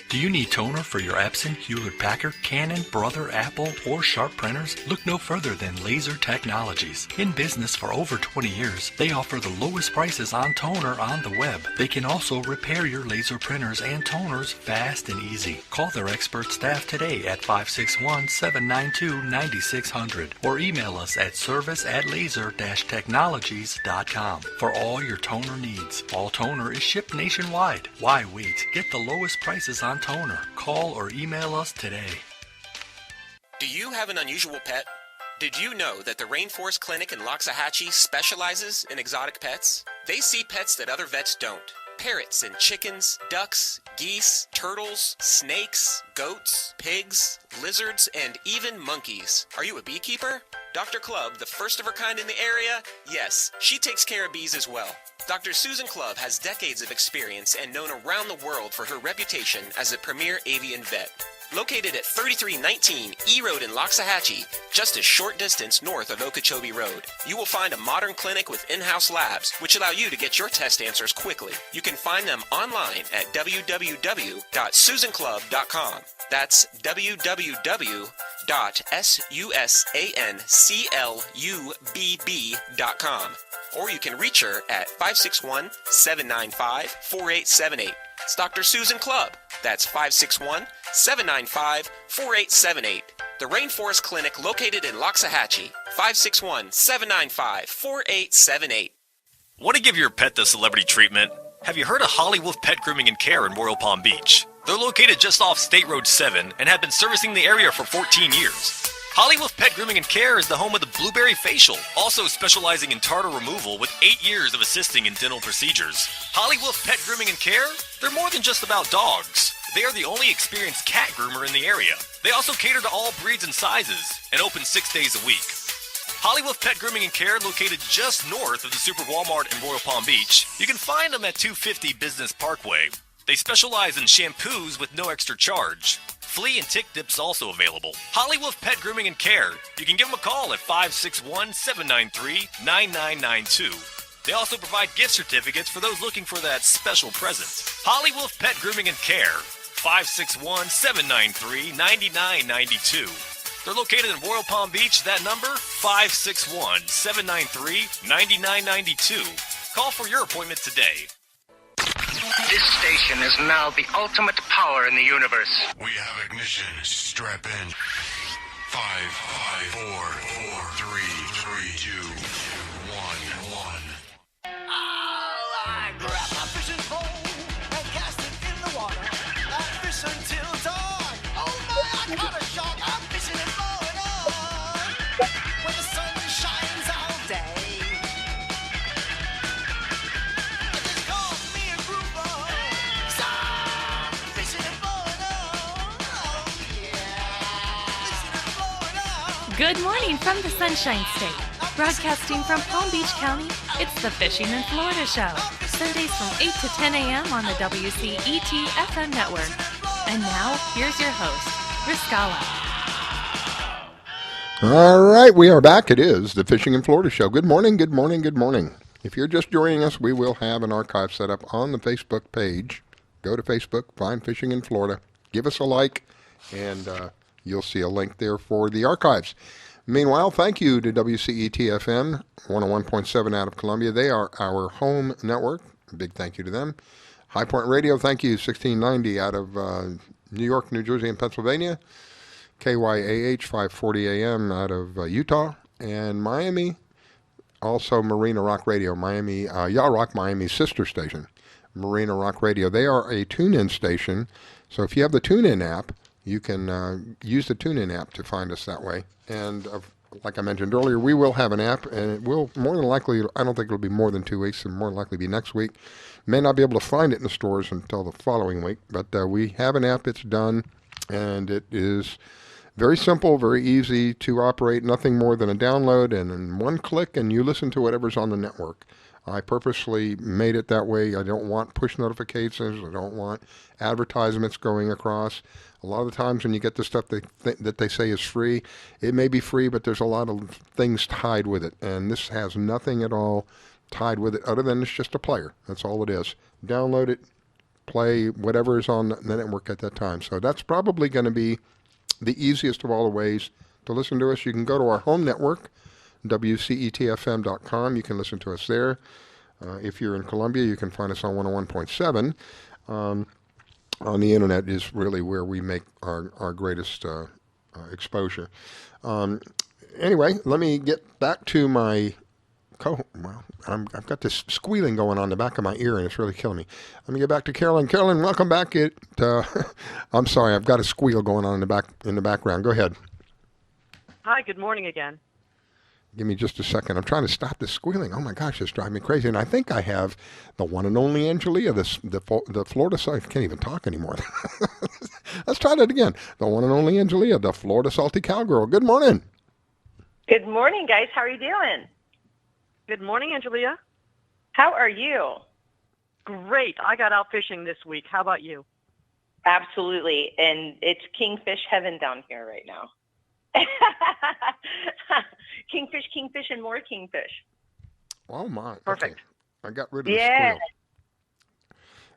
Do you need toner for your Epson, Hewlett-Packard, Canon, Brother, Apple, or Sharp printers? Look no further than Laser Technologies. In business for over 20 years, they offer the lowest prices on toner on the web. They can also repair your laser printers and toners fast and easy. Call their expert staff today at 561-792-9600 or email us at service@laser-technologies.com for all your toner needs. All toner is shipped nationwide. Why wait? Get the lowest prices on toner. Call or email us today. Do you have an unusual pet? Did you know that the Rainforest Clinic in Loxahatchee specializes in exotic pets? They see pets that other vets don't. Parrots and chickens, ducks, geese, turtles, snakes, goats, pigs, lizards, and even monkeys. Are you a beekeeper? Dr. Clubb, the first of her kind in the area? Yes, she takes care of bees as well. Dr. Susan Clubb has decades of experience and known around the world for her reputation as a premier avian vet. Located at 3319 E Road in Loxahatchee, just a short distance north of Okeechobee Road, you will find a modern clinic with in-house labs, which allow you to get your test answers quickly. You can find them online at www.susanclubb.com. That's www.susanclubb.com. Or you can reach her at 561-795-4878. It's Dr. Susan Clubb. That's 561-795-4878. The Rainforest Clinic located in Loxahatchee. 561-795-4878. Want to give your pet the celebrity treatment? Have you heard of Holly Wolf Pet Grooming and Care in Royal Palm Beach? They're located just off State Road 7 and have been servicing the area for 14 years. Holly Wolf Pet Grooming and Care is the home of the Blueberry Facial, also specializing in tartar removal with 8 years of assisting in dental procedures. Holly Wolf Pet Grooming and Care, they're more than just about dogs. They are the only experienced cat groomer in the area. They also cater to all breeds and sizes and open 6 days a week. Holly Wolf Pet Grooming and Care, located just north of the Super Walmart in Royal Palm Beach. You can find them at 250 Business Parkway. They specialize in shampoos with no extra charge. Flea and tick dips also available. Holly Wolf Pet Grooming and Care. You can give them a call at 561-793-9992. They also provide gift certificates for those looking for that special present. Holly Wolf Pet Grooming and Care. 561-793-9992. They're located in Royal Palm Beach. That number, 561-793-9992. Call for your appointment today. This station is now the ultimate power in the universe. We have ignition. Strap in. 5, 4, 3, 2, 1. I grab my fishing pole and cast it in the water. I fish until dawn. Oh my, I caught a shark. I'm fishing and blowing on. When the sun shines all day. I just caught me a grouper. So fishing and blowing on. Oh yeah. Fishing and blowing on. Good morning from the Sunshine State. Broadcasting from Palm Beach County, it's the Fishing in Florida Show. Sundays from 8 to 10 a.m. on the WCET FM network. And now, here's your host, Riscala. All right, we are back. It is the Fishing in Florida show. Good morning, good morning, good morning. If you're just joining us, we will have an archive set up on the Facebook page. Go to Facebook, find Fishing in Florida, give us a like, and you'll see a link there for the archives. Meanwhile, thank you to WCET FM 101.7 out of Columbia. They are our home network. A big thank you to them. HighPoint Radio, thank you, 1690 out of New York, New Jersey, and Pennsylvania. KYAH 540 AM out of Utah. And Miami, also Marina Rock Radio, Miami, Yacht Rock, Miami's sister station, Marina Rock Radio. They are a tune-in station. So if you have the TuneIn app, you can use the TuneIn app to find us that way. And like I mentioned earlier, we will have an app, and it will more than likely, I don't think it'll be more than 2 weeks, and more than likely be next week. May not be able to find it in the stores until the following week, but we have an app. It's done, and it is very simple, very easy to operate, nothing more than a download, and in one click, and you listen to whatever's on the network. I purposely made it that way. I don't want push notifications. I don't want advertisements going across. A lot of the times when you get the stuff that they say is free, it may be free, but there's a lot of things tied with it. And this has nothing at all tied with it other than it's just a player. That's all it is. Download it, play whatever is on the network at that time. So that's probably going to be the easiest of all the ways to listen to us. You can go to our home network, WCETFM.com. You can listen to us there. If you're in Columbia, you can find us on 101.7. On the internet is really where we make our greatest exposure. Anyway, let me get back to my I've got this squealing going on in the back of my ear, and it's really killing me. Let me get back to Carolyn. Carolyn, welcome back. I'm sorry, I've got a squeal going on in the background. Go ahead. Hi, good morning again. Give me just a second. I'm trying to stop this squealing. Oh my gosh, it's driving me crazy. And I think I have the one and only Angelia, the Florida Salty. I can't even talk anymore. Let's try that again. The one and only Angelia, the Florida Salty Cowgirl. Good morning. Good morning, guys. How are you doing? Good morning, Angelia. How are you? Great. I got out fishing this week. How about you? Absolutely. And it's kingfish heaven down here right now. Kingfish, and more kingfish. Oh, my. Perfect. Okay. I got rid of the squeal.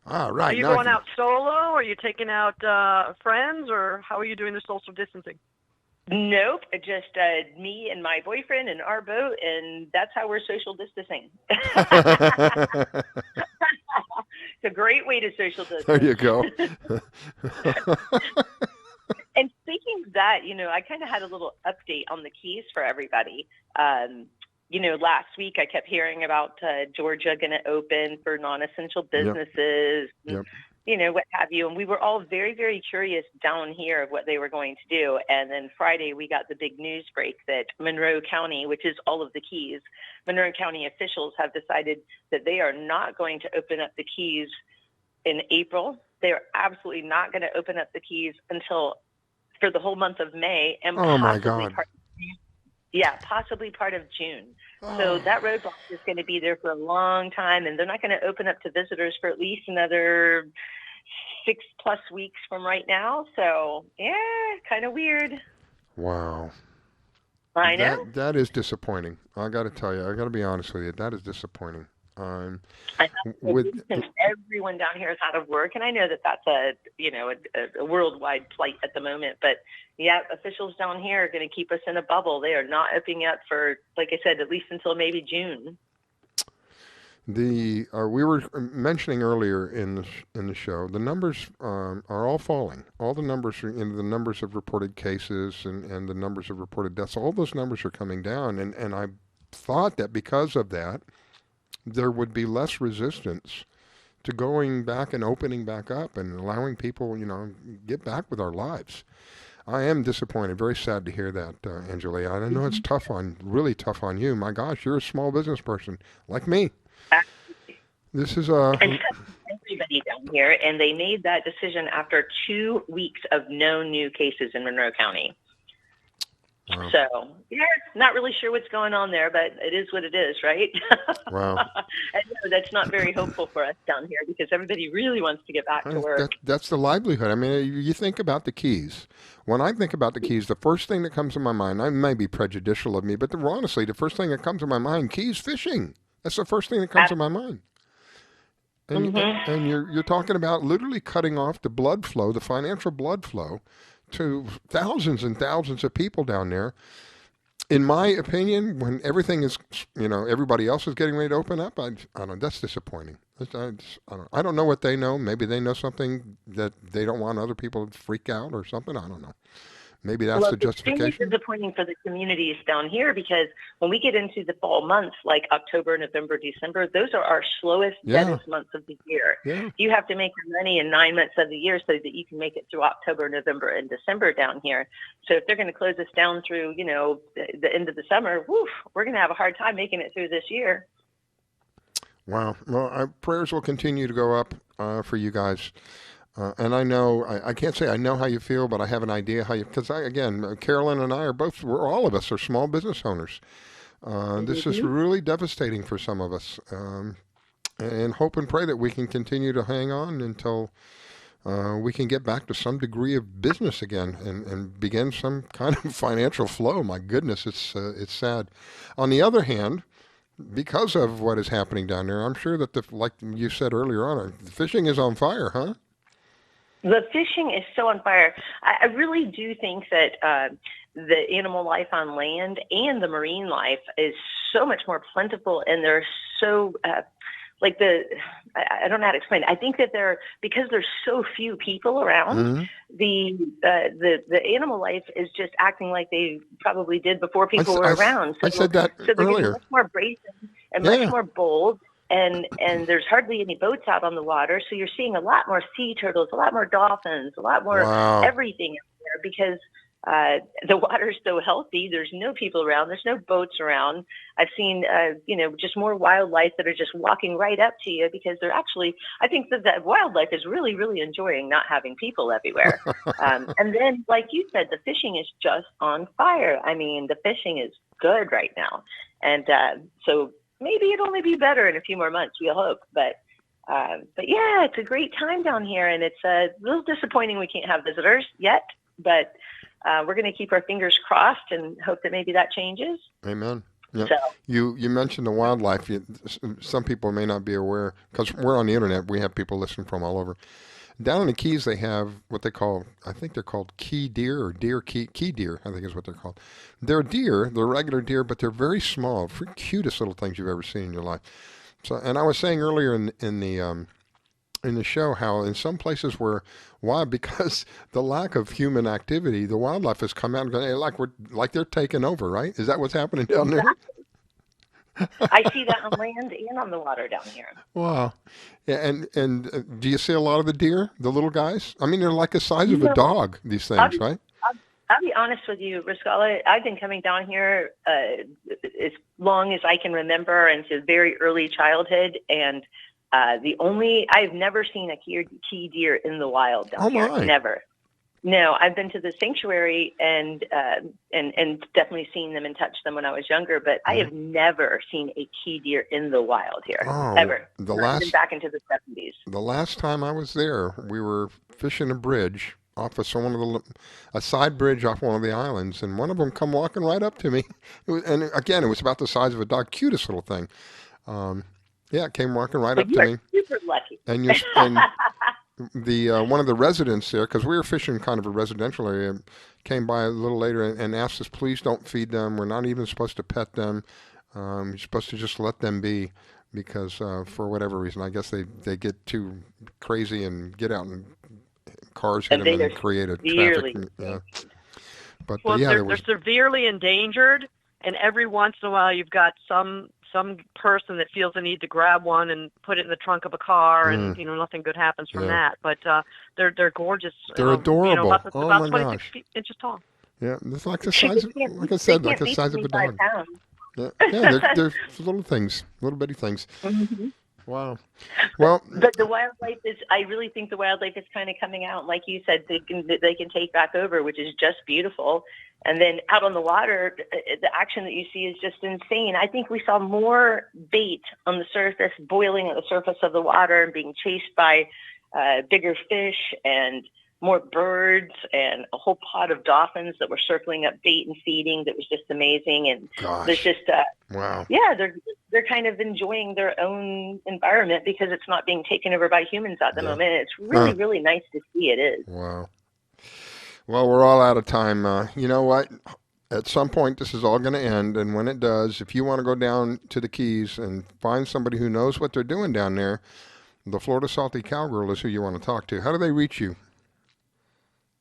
All right. Are you going out solo? Or are you taking out friends? Or how are you doing the social distancing? Nope, just me and my boyfriend and our boat, and that's how we're social distancing. It's a great way to social distance. There you go. And speaking of that, I kind of had a little update on the Keys for everybody. Last week I kept hearing about Georgia going to open for non-essential businesses. Yep. What have you. And we were all very, very curious down here of what they were going to do. And then Friday, we got the big news break that Monroe County, which is all of the Keys, Monroe County officials have decided that they are not going to open up the Keys in April. They are absolutely not going to open up the Keys for the whole month of May. And my God. Possibly part of June. So that roadblock is going to be there for a long time, and they're not going to open up to visitors for at least another 6+ weeks from right now. So, kind of weird. Wow. I know. That is disappointing. I got to tell you. I got to be honest with you. That is disappointing. Since everyone down here is out of work, and I know that that's a worldwide plight at the moment, but officials down here are going to keep us in a bubble. They are not opening up for, like I said, at least until maybe June. We were mentioning earlier in the show, the numbers are all falling. All the numbers are the numbers of reported cases and the numbers of reported deaths. All those numbers are coming down, and I thought that because of that, there would be less resistance to going back and opening back up and allowing people, get back with our lives. I am disappointed. Very sad to hear that, Angelia. I know it's really tough on you. My gosh, you're a small business person like me. This is everybody down here, and they made that decision after 2 weeks of no new cases in Monroe County. Wow. So, yeah, not really sure what's going on there, but it is what it is, right? Wow. I know that's not very hopeful for us down here because everybody really wants to get back to work. That's the livelihood. I mean, you think about the Keys. When I think about the Keys, the first thing that comes to my mind, I may be prejudicial of me, but honestly, the first thing that comes to my mind, Keys fishing. That's the first thing that comes to my mind. And, and you're talking about literally cutting off the blood flow, the financial blood flow, to thousands and thousands of people down there. In my opinion, when everything is, everybody else is getting ready to open up, I don't know, that's disappointing. I don't know what they know. Maybe they know something that they don't want other people to freak out or something. I don't know. Maybe that's the justification. It's disappointing for the communities down here because when we get into the fall months, like October, November, December, those are our slowest, deadest months of the year. Yeah. You have to make your money in 9 months of the year so that you can make it through October, November, and December down here. So if they're going to close us down through, the end of the summer, we're going to have a hard time making it through this year. Wow. Well, our prayers will continue to go up for you guys. And I know, I can't say I know how you feel, but I have an idea how you, because Carolyn and I all of us are small business owners. This is really devastating for some of us. And hope and pray that we can continue to hang on until we can get back to some degree of business again and begin some kind of financial flow. My goodness, it's sad. On the other hand, because of what is happening down there, I'm sure that, like you said earlier on, the fishing is on fire, huh? The fishing is so on fire. I really do think that the animal life on land and the marine life is so much more plentiful, and they're so I don't know how to explain it. I think that because there's so few people around, the animal life is just acting like they probably did before people were around. So, I said that so they're earlier. much more brazen and much more bold. And there's hardly any boats out on the water, so you're seeing a lot more sea turtles, a lot more dolphins, a lot more everything out there because the water's so healthy. There's no people around. There's no boats around. I've seen, just more wildlife that are just walking right up to you because they're actually, I think that wildlife is really, really enjoying not having people everywhere. And then, like you said, the fishing is just on fire. I mean, the fishing is good right now. And so maybe it'll only be better in a few more months, we'll hope. But yeah, it's a great time down here, and it's a little disappointing we can't have visitors yet, but we're going to keep our fingers crossed and hope that maybe that changes. Amen. Yeah. So, you mentioned the wildlife. Some people may not be aware, because we're on the internet, we have people listening from all over. Down in the Keys, they have what they call, I think they're called key deer or key deer, I think is what they're called. They're deer, they're regular deer, but they're very small, the cutest little things you've ever seen in your life. So, and I was saying earlier in the show how in some places why? Because the lack of human activity, the wildlife has come out and gone, like they're taking over, right? Is that what's happening down there? I see that on land and on the water down here. Wow. Yeah, and do you see a lot of the deer, the little guys? I mean, they're like the size of a dog, these things, right? I'll be honest with you, Riscala. I've been coming down here as long as I can remember into very early childhood, and I've never seen a key deer in the wild down here. My. Never. No, I've been to the sanctuary and definitely seen them and touched them when I was younger, but I have never seen a key deer in the wild here, ever. Been back into the 70s. The last time I was there, we were fishing a bridge off of a side bridge off one of the islands, and one of them come walking right up to me. And again, it was about the size of a dog, cutest little thing. It came walking right up to me. Super lucky. And the one of the residents there, because we were fishing kind of a residential area, came by a little later and asked us, please don't feed them. We're not even supposed to pet them. You're supposed to just let them be because for whatever reason, I guess they get too crazy and get out and cars hit them and create a traffic. Yeah. But they're severely endangered, and every once in a while you've got some person that feels the need to grab one and put it in the trunk of a car, and nothing good happens from that. But they're gorgeous. They're adorable. About my 26 gosh! inches tall. Yeah, it's like the size, like I said, like the size of a dog. Yeah, they're little things, little bitty things. Mm-hmm. Wow. Well, but the wildlife I really think the wildlife is kind of coming out. Like you said, they can take back over, which is just beautiful. And then out on the water, the action that you see is just insane. I think we saw more bait on the surface, boiling at the surface of the water and being chased by bigger fish and more birds and a whole pod of dolphins that were circling up bait and feeding. That was just amazing. And there's just wow. Yeah, they're kind of enjoying their own environment because it's not being taken over by humans at the moment. It's really, really nice to see. It is. Wow. Well, we're all out of time. You know what? At some point, this is all going to end. And when it does, if you want to go down to the Keys and find somebody who knows what they're doing down there, the Florida Salty Cowgirl is who you want to talk to. How do they reach you?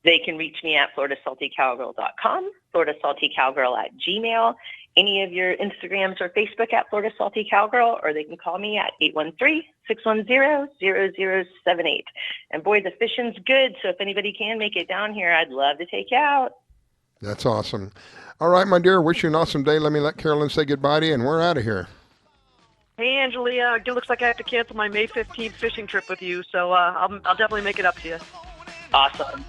They can reach me at FloridaSaltyCowgirl.com, FloridaSaltyCowgirl@gmail, any of your Instagrams or Facebook at Florida Salty Cowgirl, or they can call me at 813-610-0078. And boy, the fishing's good, so if anybody can make it down here, I'd love to take you out. That's awesome. All right, my dear, wish you an awesome day. Let me let Carolyn say goodbye to you, and we're out of here. Hey, Angelia, it looks like I have to cancel my May 15th fishing trip with you, so I'll definitely make it up to you. Awesome.